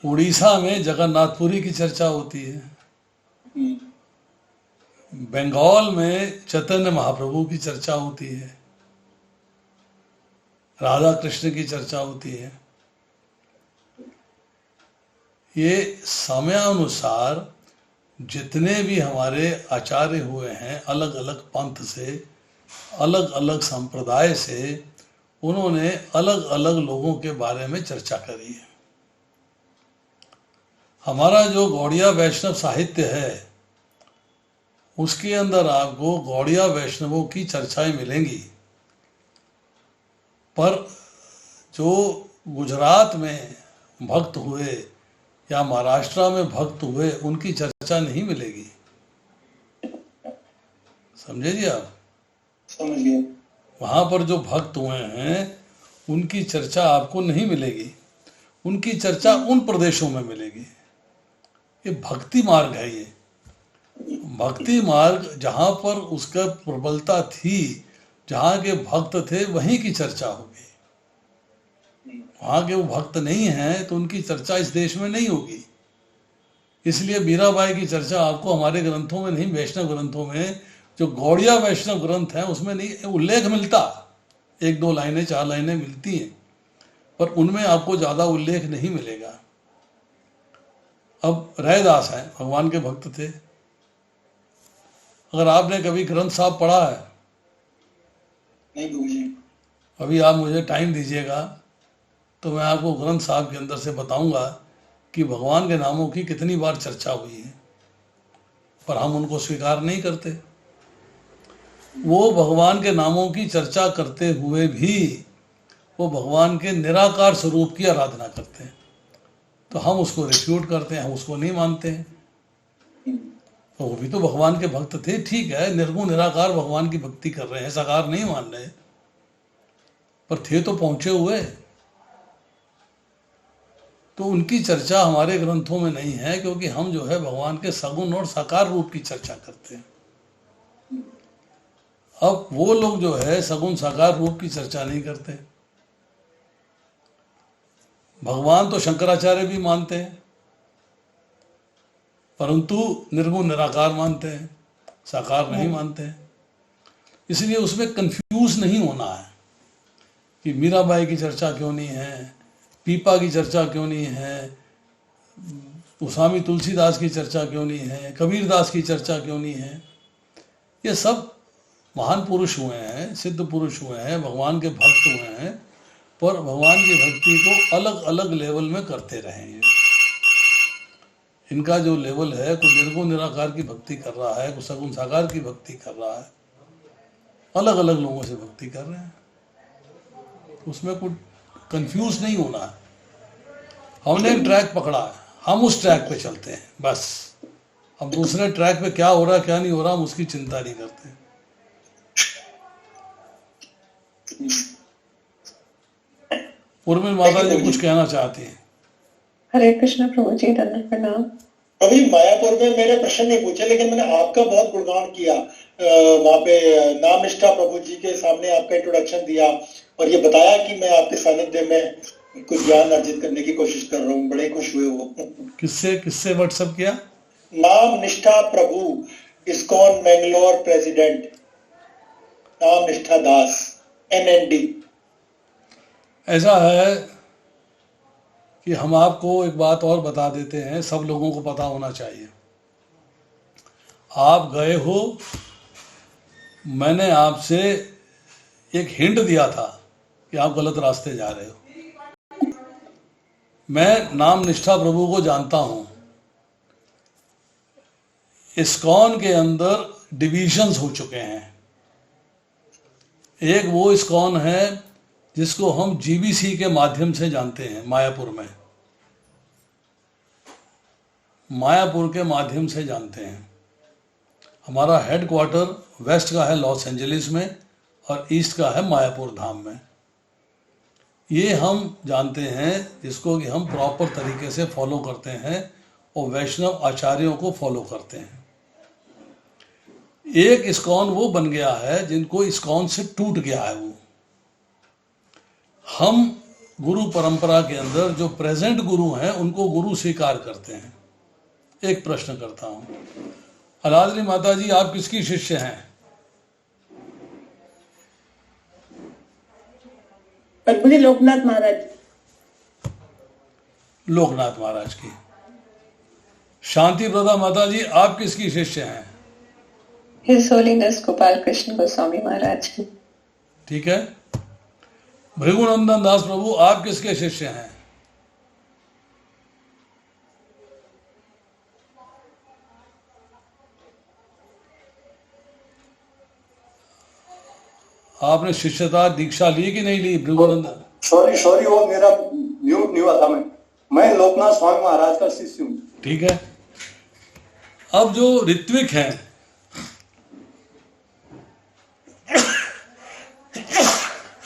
उड़ीसा में जगन्नाथपुरी की चर्चा होती है, बंगाल में चैतन्य महाप्रभु की चर्चा होती है, राधा कृष्ण की चर्चा होती है। ये समयानुसार जितने भी हमारे आचार्य हुए हैं अलग अलग पंथ से, अलग अलग संप्रदाय से, उन्होंने अलग अलग लोगों के बारे में चर्चा करी है। हमारा जो गौड़िया वैष्णव साहित्य है उसके अंदर आपको गौड़िया वैष्णवों की चर्चाएं मिलेंगी, पर जो गुजरात में भक्त हुए या महाराष्ट्र में भक्त हुए उनकी चर्चा नहीं मिलेगी। समझे जी आप? समझ गया। वहां पर जो भक्त हुए हैं उनकी चर्चा आपको नहीं मिलेगी, उनकी चर्चा उन प्रदेशों में मिलेगी। ये भक्ति मार्ग है, ये भक्ति मार्ग जहां पर उसका प्रबलता थी, जहां के भक्त थे वहीं की चर्चा होगी। वहां के वो भक्त नहीं हैं तो उनकी चर्चा इस देश में नहीं होगी। इसलिए मीराबाई की चर्चा आपको हमारे ग्रंथों में नहीं, वैष्णव ग्रंथों में, जो गौड़िया वैष्णव ग्रंथ हैं उसमें नहीं उल्लेख मिलता। 1-2 लाइनें 4 लाइनें मिलती हैं, पर उनमें आपको ज्यादा उल्लेख नहीं मिलेगा। अब रैदास हैं, भगवान के भक्त थे। अगर आपने कभी ग्रंथ साहब पढ़ा है? नहीं प्रभु जी। अभी आप मुझे टाइम दीजिएगा तो मैं आपको ग्रंथ साहब के अंदर से बताऊंगा कि भगवान के नामों की कितनी बार चर्चा हुई है, पर हम उनको स्वीकार नहीं करते। वो भगवान के नामों की चर्चा करते हुए भी वो भगवान के निराकार स्वरूप की आराधना करते हैं, तो हम उसको रिफ्यूट करते हैं, हम उसको नहीं मानते हैं। तो वो भी तो भगवान के भक्त थे, ठीक है, निर्गुण निराकार भगवान की भक्ति कर रहे हैं, साकार नहीं मान रहे, पर थे तो पहुंचे हुए। तो उनकी चर्चा हमारे ग्रंथों में नहीं है, क्योंकि हम जो है भगवान के सगुण और साकार रूप की चर्चा करते हैं। अब वो लोग जो है सगुण साकार रूप की चर्चा नहीं करते। भगवान तो शंकराचार्य भी मानते हैं, परंतु निर्गुण निराकार मानते हैं, साकार नहीं मानते हैं। इसलिए उसमें कंफ्यूज नहीं होना है कि मीराबाई की चर्चा क्यों नहीं है, पीपा की चर्चा क्यों नहीं है, स्वामी तुलसीदास की चर्चा क्यों नहीं है, कबीरदास की चर्चा क्यों नहीं है। ये सब महान पुरुष हुए हैं, सिद्ध पुरुष हुए हैं, भगवान के भक्त हुए हैं, पर भगवान की भक्ति को अलग अलग लेवल में करते रहे हैं। इनका जो लेवल है, कोई निर्गुण निराकार की भक्ति कर रहा है, कोई सगुण साकार की भक्ति कर रहा है, अलग अलग लोगों से भक्ति कर रहे हैं। उसमें कुछ कंफ्यूज नहीं होना है। हमने एक ट्रैक पकड़ा है, हम उस ट्रैक पे चलते हैं बस। अब दूसरे ट्रैक पे क्या हो रहा है क्या नहीं हो रहा, हम उसकी चिंता नहीं करते। उर्मिल माता जी कुछ कहना चाहती हैं। हरे कृष्ण प्रभु जी, दंडवत प्रणाम। अभी मायापुर में मेरे प्रश्न नहीं पूछे, लेकिन मैंने आपका बहुत गुणगान किया। वहां पे नाम निष्ठा प्रभु जी के सामने आपका इंट्रोडक्शन दिया और ये बताया कि मैं आपके सानिध्य में कुछ ज्ञान अर्जित करने की कोशिश कर रहा हूँ। बड़े खुश हुए वो। किससे व्हाट्सएप किया? नाम निष्ठा प्रभु, इस्कॉन मैंगलोर प्रेसिडेंट, नाम निष्ठा दास, NND। ऐसा है कि हम आपको एक बात और बता देते हैं, सब लोगों को पता होना चाहिए। आप गए हो, मैंने आपसे एक हिंट दिया था कि आप गलत रास्ते जा रहे हो। मैं नाम निष्ठा प्रभु को जानता हूं। इस्कॉन के अंदर डिविजन्स हो चुके हैं। एक वो इस्कॉन है जिसको हम GBC के माध्यम से जानते हैं, मायापुर में, मायापुर के माध्यम से जानते हैं। हमारा हेडक्वार्टर वेस्ट का है लॉस एंजलिस में और ईस्ट का है मायापुर धाम में। ये हम जानते हैं, जिसको कि हम प्रॉपर तरीके से फॉलो करते हैं और वैष्णव आचार्यों को फॉलो करते हैं। एक इस्कॉन वो बन गया है जिनको इस्कॉन से टूट गया है। वो हम गुरु परंपरा के अंदर जो प्रेजेंट गुरु हैं उनको गुरु स्वीकार करते हैं। एक प्रश्न करता हूं, अलादली माता जी आप किसकी शिष्य हैं? मुझे लोकनाथ महाराज। लोकनाथ महाराज की। शांति प्रदा माता जी आप किसकी शिष्य हैं? हिज होलीनेस गोपाल कृष्ण गोस्वामी महाराज की। ठीक है। भृगुनंदन दास प्रभु आप किसके शिष्य हैं? आपने शिष्यता दीक्षा ली कि नहीं ली? भृगुनंदन सॉरी वो मेरा म्यूट नहीं हुआ था। मैं लोकनाथ स्वामी महाराज का शिष्य हूँ। ठीक है। अब जो ऋत्विक हैं,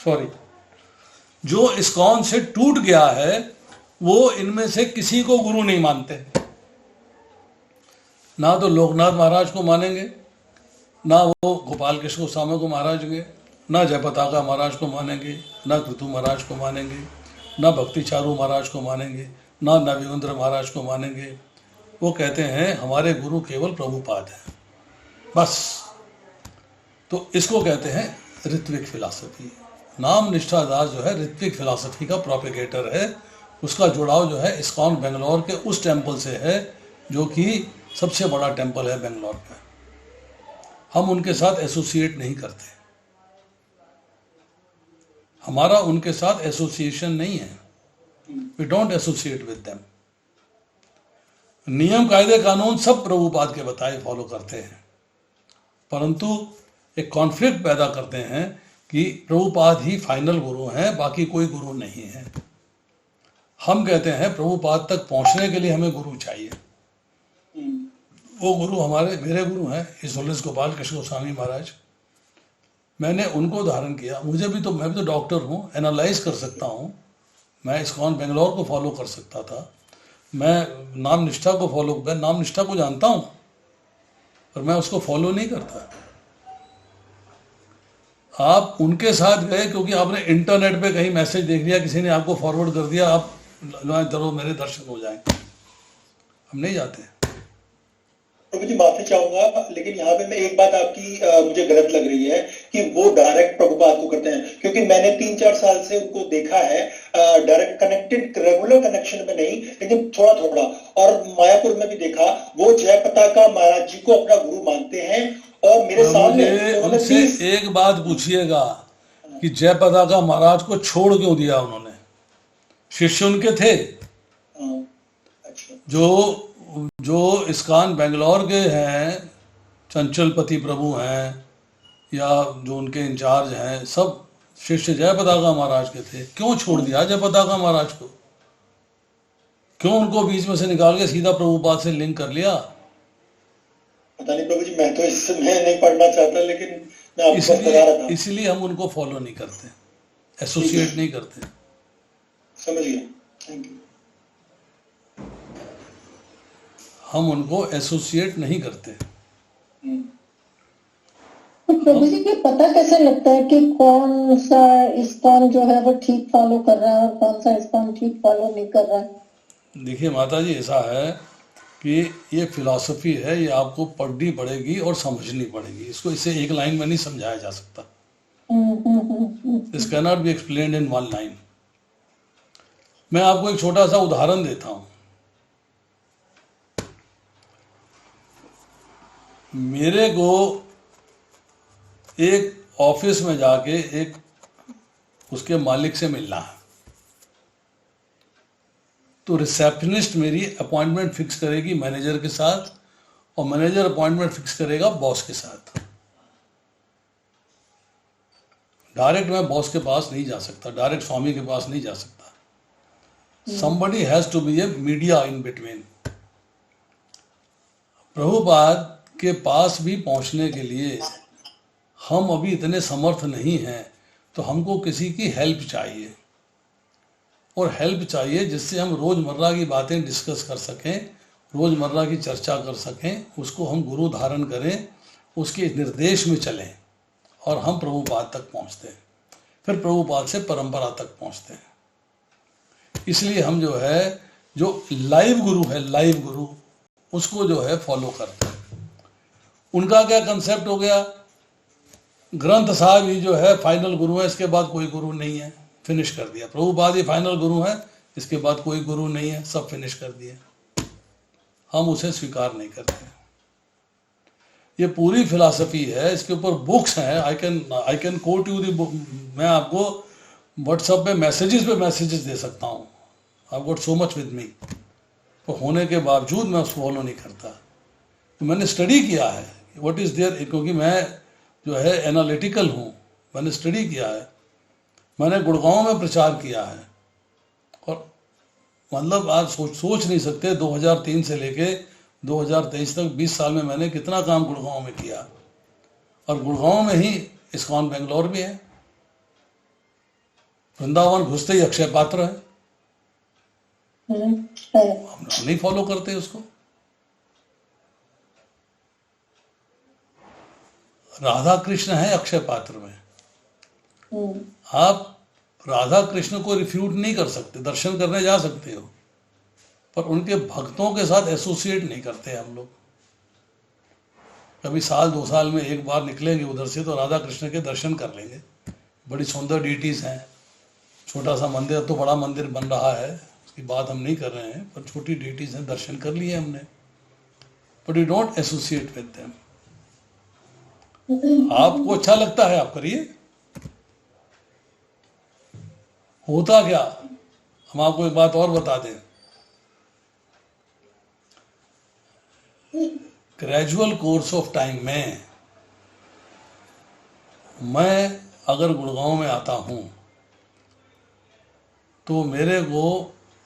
सॉरी, जो इस्कॉन से टूट गया है, वो इनमें से किसी को गुरु नहीं मानते। ना तो लोकनाथ महाराज को मानेंगे, ना वो गोपाल कृष्ण गोस्वामी को मानेंगे, ना जयपताका महाराज को मानेंगे, ना कृतु महाराज को मानेंगे, ना भक्ति चारू महाराज को मानेंगे, ना नवीन्द्र महाराज को मानेंगे। वो कहते हैं हमारे गुरु केवल प्रभुपाद हैं, बस। तो इसको कहते हैं ऋत्विक फिलॉसफी। नाम निष्ठा दास जो है ऋत्विक फिलॉसफी का प्रोपेगेटर है। उसका जुड़ाव जो है इस्कॉन बेंगलोर के उस टेम्पल से है जो कि सबसे बड़ा टेम्पल है बेंगलोर का। हम उनके साथ एसोसिएट नहीं करते, हमारा उनके साथ एसोसिएशन नहीं है। We don't associate with them. नियम कायदे कानून सब प्रभुपाद के बताए फॉलो करते हैं, परंतु एक कॉन्फ्लिक्ट पैदा करते हैं कि प्रभुपाद ही फाइनल गुरु हैं, बाकी कोई गुरु नहीं है। हम कहते हैं प्रभुपाद तक पहुंचने के लिए हमें गुरु चाहिए। वो गुरु मेरे गुरु हैं हिज होलीनेस गोपाल कृष्ण गोस्वामी महाराज। मैंने उनको धारण किया। मैं भी तो डॉक्टर हूँ, एनालाइज कर सकता हूँ। मैं इस्कॉन बेंगलोर को फॉलो कर सकता था, मैं नाम निष्ठा को जानता हूँ, पर मैं उसको फॉलो नहीं करता। आप उनके साथ गए क्योंकि आपने इंटरनेट पे कहीं मैसेज देख लिया, किसी ने आपको फॉरवर्ड कर दिया, आप चलो मेरे दर्शन हो जाएं। हम नहीं जाते। प्रभु जी माफी चाहूंगा, लेकिन यहाँ पे मैं एक बात आपकी मुझे गलत लग रही है कि वो डायरेक्ट प्रभुपाद को करते हैं, क्योंकि मैंने 3-4 साल से उनको देखा है डायरेक्ट कनेक्टेड, रेगुलर कनेक्शन में नहीं, लेकिन थोड़ा थोड़ा। और मायापुर में भी देखा, वो जय पताका महाराज जी को अपना गुरु मानते हैं, और मेरे सामने उनसे एक बात पूछिएगा कि जय पताका महाराज को छोड़ क्यों दिया उन्होंने? शिष्य उनके थे। अच्छा। जो इस्कॉन बेंगलोर के हैं, चंचलपति प्रभु हैं या जो उनके इंचार्ज हैं, सब शिष्य जय पताका महाराज के थे। क्यों छोड़ दिया जय पताका महाराज को? क्यों उनको बीच में से निकाल के सीधा प्रभुपाद से लिंक कर लिया? पता नहीं प्रभु जी, मैं तो इसमें नहीं पढ़ना चाहता, लेकिन मैं आपको बता रहा था। इसलिए हम उनको फॉलो नहीं करते, एसोसिएट नहीं करते। समझ गया, थैंक यू। हम उनको एसोसिएट नहीं करते। तो प्रभु जी, ये पता कैसे लगता है कि कौन सा इस्कॉन जो है वो ठीक फॉलो कर रहा है और कौन सा इस्कॉन ठीक फॉलो नहीं कर रहा है? देखिए माता जी, ऐसा है कि ये फिलॉसफी है, ये आपको पढ़नी पड़ेगी और समझनी पड़ेगी। इसको इसे एक लाइन में नहीं समझाया जा सकता। This can not be explained in one line. मैं आपको एक छोटा सा उदाहरण देता हूं। मेरे को एक ऑफिस में जाके एक उसके मालिक से मिलना है, तो रिसेप्शनिस्ट मेरी अपॉइंटमेंट फिक्स करेगी मैनेजर के साथ, और मैनेजर अपॉइंटमेंट फिक्स करेगा बॉस के साथ। डायरेक्ट मैं बॉस के पास नहीं जा सकता, डायरेक्ट स्वामी के पास नहीं जा सकता। somebody has to be a media in between। Prabhupada के पास भी पहुंचने के लिए हम अभी इतने समर्थ नहीं हैं, तो हमको किसी की हेल्प चाहिए, और हेल्प चाहिए जिससे हम रोजमर्रा की बातें डिस्कस कर सकें, रोजमर्रा की चर्चा कर सकें, उसको हम गुरु धारण करें, उसके निर्देश में चलें, और हम प्रभुपाद तक पहुंचते हैं, फिर प्रभुपाद से परंपरा तक पहुंचते हैं। इसलिए हम जो है, जो लाइव गुरु है, लाइव गुरु, उसको जो है फॉलो करते हैं। उनका क्या कंसेप्ट हो गया, ग्रंथ साहब ही जो है फाइनल गुरु है, इसके बाद कोई गुरु नहीं है, फिनिश कर दिया। प्रभुपाद ही फाइनल गुरु है, इसके बाद कोई गुरु नहीं है, सब फिनिश कर दिए। हम उसे स्वीकार नहीं करते। ये पूरी फिलॉसफी है, इसके ऊपर बुक्स हैं। I can coat you the book. मैं आपको व्हाट्सएप पे मैसेजेस दे सकता हूँ। I got so much with me, तो होने के बावजूद मैं उसको फॉलो नहीं करता। तो मैंने स्टडी किया है व्हाट इज देयर, क्योंकि मैं जो है एनालिटिकल हूँ। मैंने स्टडी किया है, मैंने गुड़गांव में प्रचार किया है, और मतलब आज सोच नहीं सकते 2003 से लेके 2023 तक 20 साल में मैंने कितना काम गुड़गांव में किया। और गुड़गांव में ही इस्कॉन बेंगलोर भी है, वृंदावन घुसते ही अक्षय पात्र है। हम नहीं फॉलो करते उसको। राधा कृष्ण है अक्षय पात्र में, आप राधा कृष्ण को रिफ्यूट नहीं कर सकते। दर्शन करने जा सकते हो, पर उनके भक्तों के साथ एसोसिएट नहीं करते हम लोग। कभी साल 2 साल में एक बार निकलेंगे उधर से, तो राधा कृष्ण के दर्शन कर लेंगे। बड़ी सुंदर डीटीज हैं। छोटा सा मंदिर, अब तो बड़ा मंदिर बन रहा है, उसकी बात हम नहीं कर रहे हैं, पर छोटी डीटीज हैं, दर्शन कर लिए हमने, but you don't associate with them. आपको अच्छा लगता है आप करिए। होता क्या, हम आपको एक बात और बता दें, ग्रेजुअल कोर्स ऑफ टाइम में मैं अगर गुड़गांव में आता हूं तो मेरे को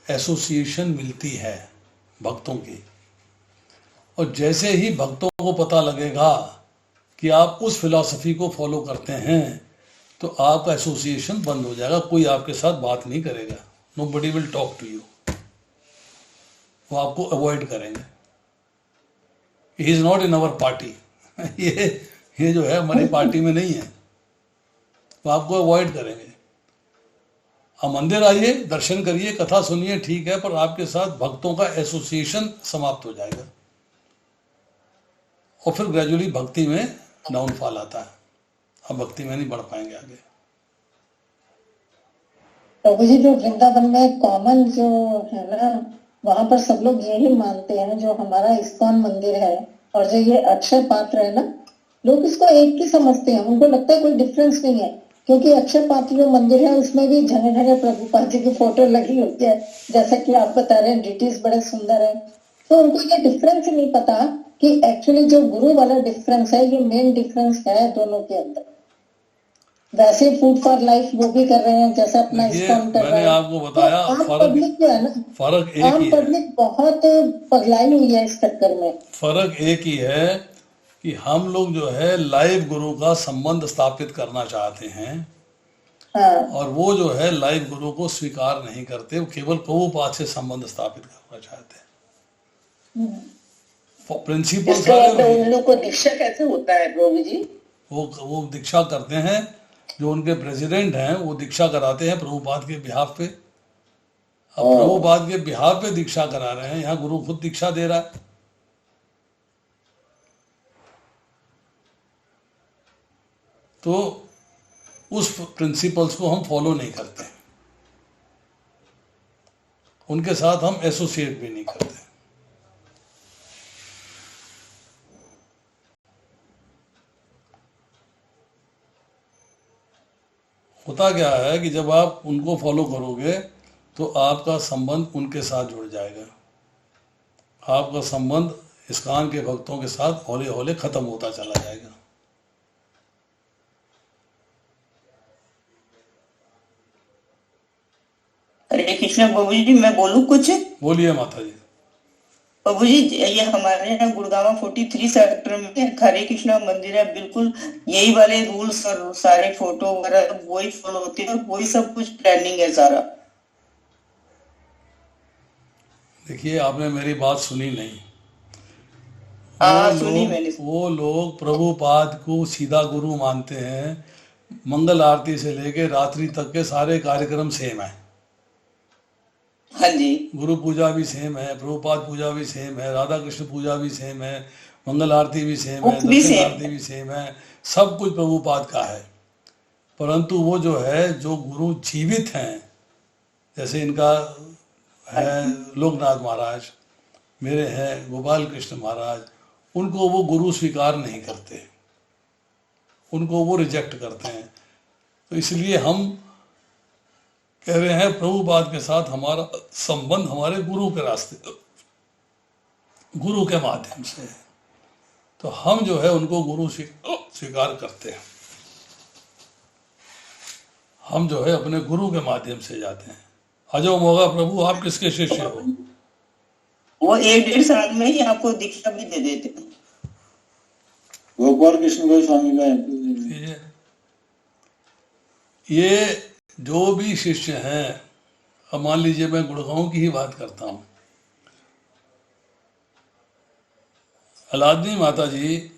एसोसिएशन मिलती है भक्तों की, और जैसे ही भक्तों को पता लगेगा कि आप उस फिलॉसफी को फॉलो करते हैं, तो आपका एसोसिएशन बंद हो जाएगा। कोई आपके साथ बात नहीं करेगा। Nobody will talk to you. वो आपको अवॉइड करेंगे। He is not in our party. ये जो है हमारी पार्टी में नहीं है, वो आपको अवॉइड करेंगे। आप मंदिर आइए, दर्शन करिए, कथा सुनिए, ठीक है, पर आपके साथ भक्तों का एसोसिएशन समाप्त हो जाएगा। और फिर ग्रेजुअली भक्ति में डाउनफॉल आता है, अब भक्ति में नहीं बढ़ पाएंगे आगे। प्रभु जी, जो वृंदावन में कॉमन जो है ना, वहां पर सब लोग यही मानते हैं, जो हमारा इस्कॉन मंदिर है और जो ये अक्षय पात्र है ना, लोग इसको एक ही समझते हैं। उनको लगता है कोई डिफरेंस नहीं है, क्योंकि अक्षय पात्र जो मंदिर है उसमें भी झने झने प्रभुपाद जी की फोटो लगी होती है, जैसा कि आप बता रहे हैं, डिटेल्स बड़े सुंदर है। तो उनको ये डिफरेंस ही नहीं पता कि एक्चुअली जो गुरु वाला डिफरेंस है, ये मेन डिफरेंस है दोनों के अंदर। वैसे फूड फॉर लाइफ वो भी कर रहे हैं, जैसा अपना देखिए, इस्कॉन कर मैंने रहा है। आपको बताया तो आम फर्क पब्लिक जो है ना, फर्क एक आम ही है। पब्लिक बहुत पगलाई हुई है इस चक्कर में। फर्क एक ही है कि हम लोग जो है लाइव गुरु का संबंध स्थापित करना चाहते हैं, हाँ, और वो जो है लाइव गुरु को स्वीकार नहीं करते, वो केवल प्रभुपाद से संबंध स्थापित करना चाहते हैं। प्रिंसिपल इसका सारे मतलब वही उन लोग को दीक्षा कैसे होता है प्रभु जी? वो दीक्षा करते हैं, जो उनके प्रेसिडेंट हैं वो दीक्षा कराते हैं प्रभुपाद के बिहाफ पे। अब प्रभुपाद के बिहाफ पे दीक्षा करा रहे हैं, यहाँ गुरु खुद दीक्षा दे रहा है। तो उस प्रिंसिपल्स को हम फॉलो नहीं करते, उनके साथ हम एसोसिएट भी नहीं करते। होता क्या है कि जब आप उनको फॉलो करोगे तो आपका संबंध उनके साथ जुड़ जाएगा, आपका संबंध इस्कॉन के भक्तों के साथ हौले हौले खत्म होता चला जाएगा। हरे कृष्णा प्रभु जी, मैं बोलूं कुछ? बोलिए माता जी। प्रभु जी, ये हमारे यहाँ गुड़गांव 43 सेक्टर में हरे कृष्णा मंदिर है, बिल्कुल यही वाले रूल्स और सारे फोटो वगैरह वही फॉलो होते हैं, वही सब कुछ प्लानिंग है सारा। देखिए, आपने मेरी बात सुनी नहीं। हाँ, सुनी मैंने। वो लोग प्रभुपाद को सीधा गुरु मानते हैं, मंगल आरती से लेके रात्रि तक के सारे कार्यक्रम सेम है। हाँ जी, गुरु पूजा भी सेम है, प्रभुपाद पूजा भी सेम है, राधा कृष्ण पूजा भी सेम है, मंगल आरती भी सेम है, दक्षिण आरती भी सेम है, सब कुछ प्रभुपाद का है। परंतु वो जो है, जो गुरु जीवित हैं, जैसे इनका है लोकनाथ महाराज, मेरे हैं गोपाल कृष्ण महाराज, उनको वो गुरु स्वीकार नहीं करते, उनको वो रिजेक्ट करते हैं। तो इसलिए हम कह रहे हैं प्रभुपाद के साथ हमारा संबंध हमारे गुरु के रास्ते, गुरु के माध्यम से है। तो हम जो है उनको गुरु स्वीकार करते हैं, हम जो है अपने गुरु के माध्यम से जाते हैं। अजो मोगा प्रभु, आप किसके शिष्य हो? वो 1-1.5 साल में ही आपको दीक्षा भी दे देते हैं। गोपाल कृष्ण गोस्वामी में ये जो भी शिष्य हैं, अब मान लीजिए मैं गुड़गांव की ही बात करता हूँ, अलादनी माता जी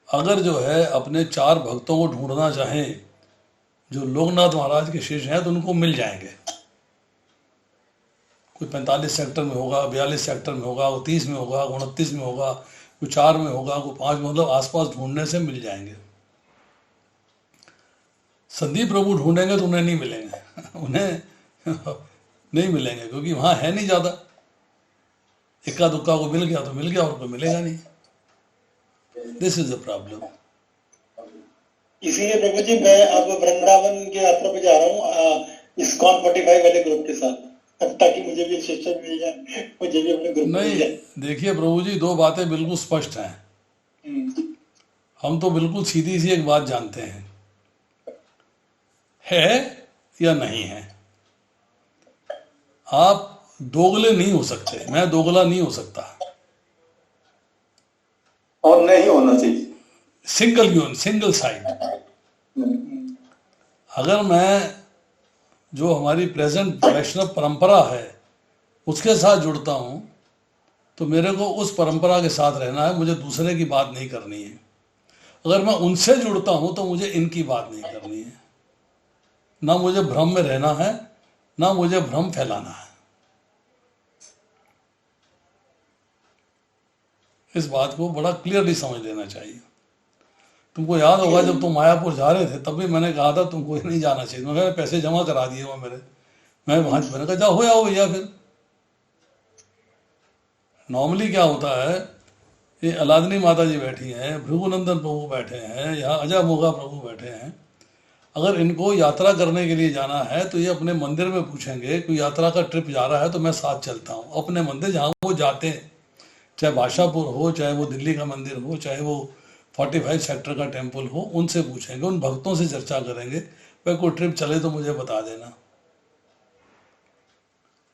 अगर जो है अपने 4 भक्तों को ढूंढना चाहें जो लोकनाथ महाराज के शिष्य हैं, तो उनको मिल जाएंगे। कोई 45 सेक्टर में होगा, 42 सेक्टर में होगा, वो 30 में होगा, 29 में होगा, कोई 4 में होगा, कोई 5 में, मतलब आसपास ढूंढने से मिल जाएंगे। संदीप प्रभु ढूंढेंगे तो उन्हें नहीं मिलेंगे, उन्हें नहीं मिलेंगे, क्योंकि वहां है नहीं ज्यादा। इक्का दुक्का को मिल गया तो मिल गया, और कोई मिलेगा नहीं। This is the problem. इसीलिए प्रभु जी मैं अब वृंदावन की यात्रा पे जा रहा हूँ इस्कॉन 45 वाले ग्रुप के साथ, ताकि मुझे भी शिष्य मिल जाए, मुझे भी अपने ग्रुप नहीं, देखिए प्रभु जी, 2 बातें बिल्कुल स्पष्ट हैं। हम तो बिल्कुल सीधी सी एक बात जानते हैं, है या नहीं है। आप दोगले नहीं हो सकते, मैं दोगला नहीं हो सकता, और नहीं होना चाहिए। Single side. अगर मैं जो हमारी प्रेजेंट वैष्णव परंपरा है उसके साथ जुड़ता हूं, तो मेरे को उस परंपरा के साथ रहना है, मुझे दूसरे की बात नहीं करनी है। अगर मैं उनसे जुड़ता हूं तो मुझे इनकी बात नहीं करनी है। ना मुझे भ्रम में रहना है, ना मुझे भ्रम फैलाना है। इस बात को बड़ा क्लियरली समझ लेना चाहिए। तुमको याद होगा जब तुम मायापुर जा रहे थे तब भी मैंने कहा था तुमको नहीं जाना चाहिए। मैंने पैसे जमा करा दिए वहाँ मेरे, मैं वहाँ मैंने कहा जाओ हो आओ भैया। फिर नॉर्मली क्या होता है, ये अलादनी माता जी बैठी हैं, भृगुनंदन प्रभु बैठे हैं, यहाँ अजय मोगा प्रभु बैठे हैं। अगर इनको यात्रा करने के लिए जाना है तो ये अपने मंदिर में पूछेंगे, कोई यात्रा का ट्रिप जा रहा है तो मैं साथ चलता हूँ। अपने मंदिर जहाँ वो जाते हैं, चाहे बादशाहपुर हो, चाहे वो दिल्ली का मंदिर हो, चाहे वो 45 सेक्टर का टेम्पल हो, उनसे पूछेंगे, उन भक्तों से चर्चा करेंगे, भाई कोई ट्रिप चले तो मुझे बता देना।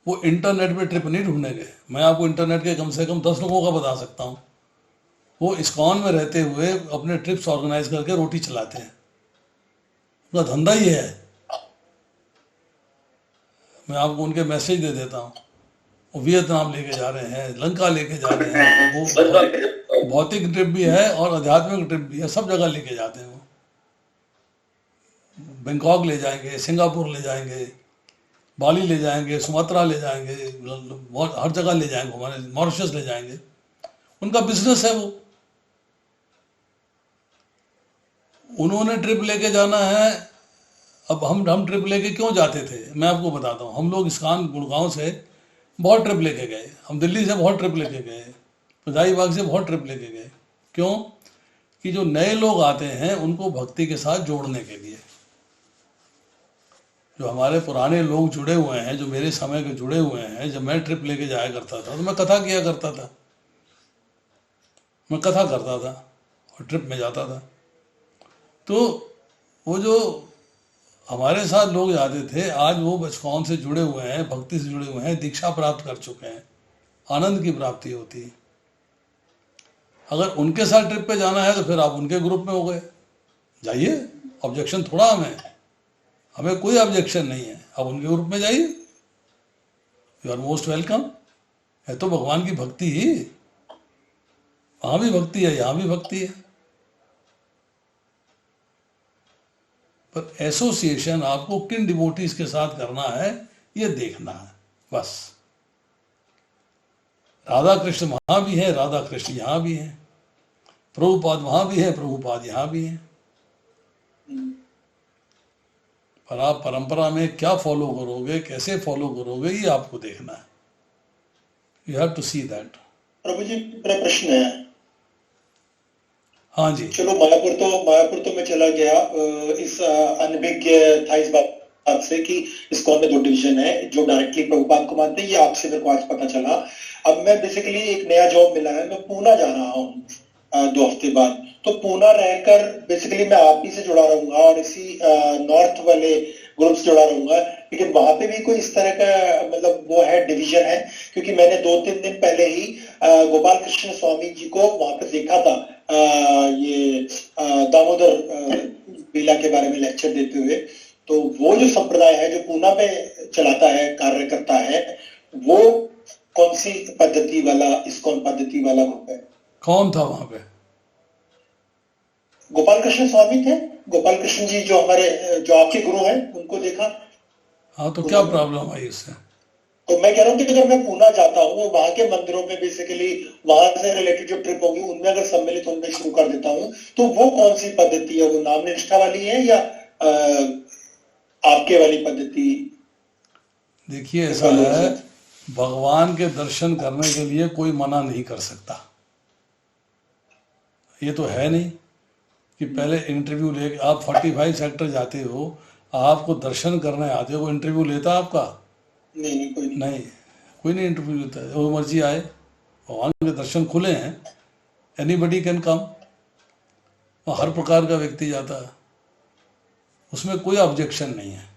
वो इंटरनेट पे ट्रिप नहीं ढूंढेंगे। मैं आपको इंटरनेट के कम से कम 10 लोगों का बता सकता हूँ। वो इस्कॉन में रहते हुए अपने ट्रिप्स ऑर्गेनाइज करके रोटी चलाते हैं, उनका धंधा ही है। मैं आपको उनके मैसेज दे देता हूँ। वो वियतनाम लेके जा रहे हैं, लंका लेके जा रहे हैं, वो भौतिक ट्रिप भी है और आध्यात्मिक ट्रिप भी है, सब जगह लेके जाते हैं। वो बैंकॉक ले जाएंगे, सिंगापुर ले जाएंगे, बाली ले जाएंगे, सुमात्रा ले जाएंगे, हर जगह ले जाएंगे, हमारे मॉरिशस ले जाएंगे। उनका बिजनेस है वो। उन्होंने ट्रिप लेके जाना है। अब हम ट्रिप लेके क्यों जाते थे मैं आपको बताता हूँ। हम लोग इस्कॉन गुड़गांव से बहुत ट्रिप लेके गए, हम दिल्ली से बहुत ट्रिप लेके गए, पजाई बाग से बहुत ट्रिप लेके गए। क्यों? कि जो नए लोग आते हैं उनको भक्ति के साथ जोड़ने के लिए। जो हमारे पुराने लोग जुड़े हुए हैं, जो मेरे समय के जुड़े हुए हैं, जब मैं ट्रिप लेके जाया करता था तो मैं कथा किया करता था, मैं कथा करता था और ट्रिप में जाता था। तो वो जो हमारे साथ लोग जाते थे, आज वो इस्कॉन से जुड़े हुए हैं, भक्ति से जुड़े हुए हैं, दीक्षा प्राप्त कर चुके हैं, आनंद की प्राप्ति होती है। अगर उनके साथ ट्रिप पे जाना है तो फिर आप उनके ग्रुप में हो गए, जाइए, ऑब्जेक्शन थोड़ा हमें कोई ऑब्जेक्शन नहीं है, आप उनके ग्रुप में जाइए, यू आर मोस्ट वेलकम। है तो भगवान की भक्ति ही, वहां भी भक्ति है, यहाँ भी भक्ति है। पर एसोसिएशन आपको किन डिवोटीज के साथ करना है ये देखना है बस। राधा कृष्ण वहां भी है, राधा कृष्ण यहाँ भी है, प्रभुपाद वहां भी है, प्रभुपाद यहाँ भी है। पर आप परंपरा में क्या फॉलो करोगे, कैसे फॉलो करोगे, ये आपको देखना है। You have to see that. प्रभु जी मेरा प्रश्न है। हाँ जी, चलो मायापुर तो मैं चला गया, इस अनभिज्ञ था इस बात से कि इस्कॉन में 2 डिवीजन है, जो डायरेक्टली प्रभुपाद को मानते हैं, ये आपसे मेरे को आज पता चला। अब मैं बेसिकली एक नया जॉब मिला है, मैं पूना जा रहा हूँ 2 हफ्ते बाद। तो पूना रहकर बेसिकली मैं आप ही से जुड़ा रहूंगा और इसी नॉर्थ वाले ग्रुप से जुड़ा रहूंगा, लेकिन वहां पे भी कोई इस तरह का मतलब वो है, डिवीजन है? क्योंकि मैंने 2-3 दिन पहले ही गोपाल कृष्ण स्वामी जी को वहां पर देखा था, ये दामोदर लीला के बारे में लेक्चर देते हुए। तो वो जो संप्रदाय है जो पूना पे चलाता है, कार्य करता है, वो कौन सी पद्धति वाला, इस्कॉन पद्धति वाला ग्रुप है? कौन था वहां पे? गोपाल कृष्ण स्वामी थे, गोपाल कृष्ण जी जो जो आपके गुरु हैं, उनको देखा। हाँ, तो क्या प्रॉब्लम आई इससे? तो मैं कह रहा हूँ कि अगर मैं पूना जाता हूँ, वहां के मंदिरों में बेसिकली वहां से रिलेटेड जो ट्रिप होगी उनमें अगर सम्मिलित होने शुरू कर देता हूँ, तो वो कौन सी पद्धति है? वो नाम निष्ठा वाली है या आपके वाली पद्धति? देखिए, ऐसा है, भगवान के दर्शन करने के लिए कोई मना नहीं कर सकता। ये तो है नहीं कि पहले इंटरव्यू लेके आप 45 सेक्टर जाते हो, आपको दर्शन करने आते हो, वो इंटरव्यू लेता आपका? नहीं, कोई नहीं इंटरव्यू लेता है। वो मर्जी आए, भगवान के दर्शन खुले हैं, एनीबडी कैन कम। हर प्रकार का व्यक्ति जाता है, उसमें कोई ऑब्जेक्शन नहीं है।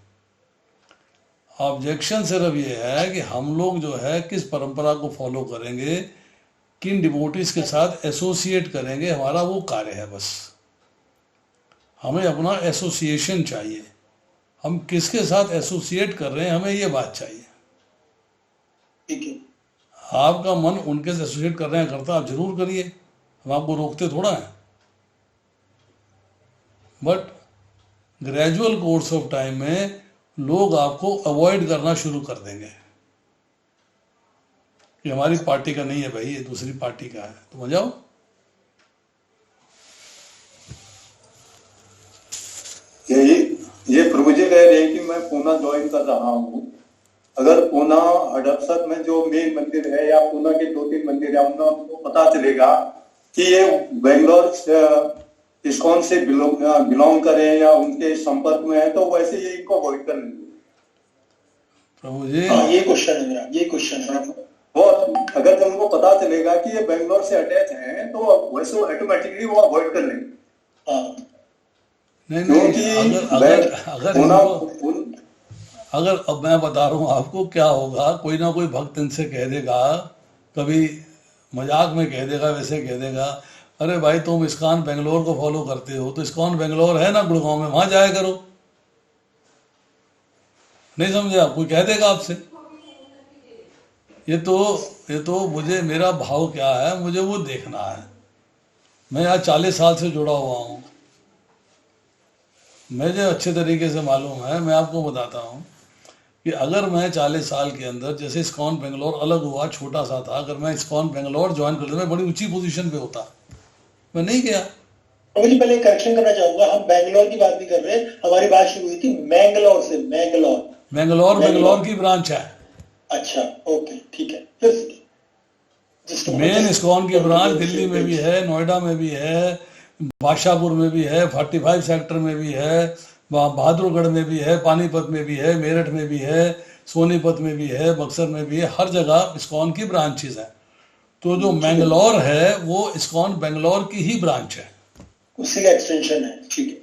ऑब्जेक्शन सिर्फ ये है कि हम लोग जो है किस परंपरा को फॉलो करेंगे, किन डिवोटीज के साथ एसोसिएट करेंगे, हमारा वो कार्य है बस। हमें अपना एसोसिएशन चाहिए, हम किसके साथ एसोसिएट कर रहे हैं, हमें ये बात चाहिए। ठीक है, आपका मन उनके से एसोसिएट कर रहे हैं करता, आप जरूर करिए, हम आपको रोकते थोड़ा है। But gradual course of time में लोग आपको अवॉइड करना शुरू कर देंगे। ये हमारी पार्टी का नहीं है भाई, ये दूसरी पार्टी का है, तो मत जाओ। ये प्रभु जी कह रहे हैं कि मैं पूना ज्वाइन कर रहा हूँ। अगर पूना हडपसर में जो मेन मंदिर है या पूना के 2-3 मंदिर है, उनको पता चलेगा कि ये बेंगलोर इस्कॉन से बिलोंग करें या उनके संपर्क में है, तो वैसे ये इनको अवॉइड कर लेंगे। प्रभु जी ये क्वेश्चन है मेरा, ये क्वेश्चन है वो अगर जब उनको पता चलेगा कि ये बेंगलोर से अटैच हैं, तो वैसे ऑटोमेटिकली वो अवॉइड कर लेंगे। नहीं, अगर अब मैं बता रहा हूँ आपको क्या होगा, कोई ना कोई भक्त इनसे कह देगा, कभी मजाक में कह देगा, वैसे कह देगा, अरे भाई तुम इस्कॉन बेंगलोर को फॉलो करते हो, तो इस्कॉन बेंगलोर है ना गुड़गांव में, वहां जाया करो। नहीं समझे आप? कोई कह देगा आपसे। ये तो मुझे, मेरा भाव क्या है, मुझे वो देखना है। मैं यहाँ 40 साल से जुड़ा हुआ हूँ, मुझे अच्छे तरीके से मालूम है। मैं आपको बताता हूँ कि अगर मैं 40 साल के अंदर, जैसे इस्कॉन बेंगलोर अलग हुआ, छोटा सा था, अगर मैं इस्कॉन बेंगलोर ज्वाइन कर लेता, मैं बड़ी ऊंची पोजीशन पे होता, मैं नहीं गया। मुझे पहले करेक्शन करना चाहूंगा, हम बेंगलोर की बात नहीं कर रहे, हमारी बात शुरू हुई थी मैंगलोर से। बेंगलोर की ब्रांच है। अच्छा, ओके, ठीक है। फिर मेन इस्कॉन की ब्रांच दिल्ली में भी है, नोएडा में भी है, बादशाहपुर में भी है, 45 सेक्टर में भी है, बहादुरगढ़ में भी है, पानीपत में भी है, मेरठ में भी है, सोनीपत में भी है, बक्सर में भी है, हर जगह इस्कॉन की ब्रांचेस हैं। तो जो मैंगलोर है वो इस्कॉन बेंगलोर की ही ब्रांच है, उसी का एक्सटेंशन है। ठीक है।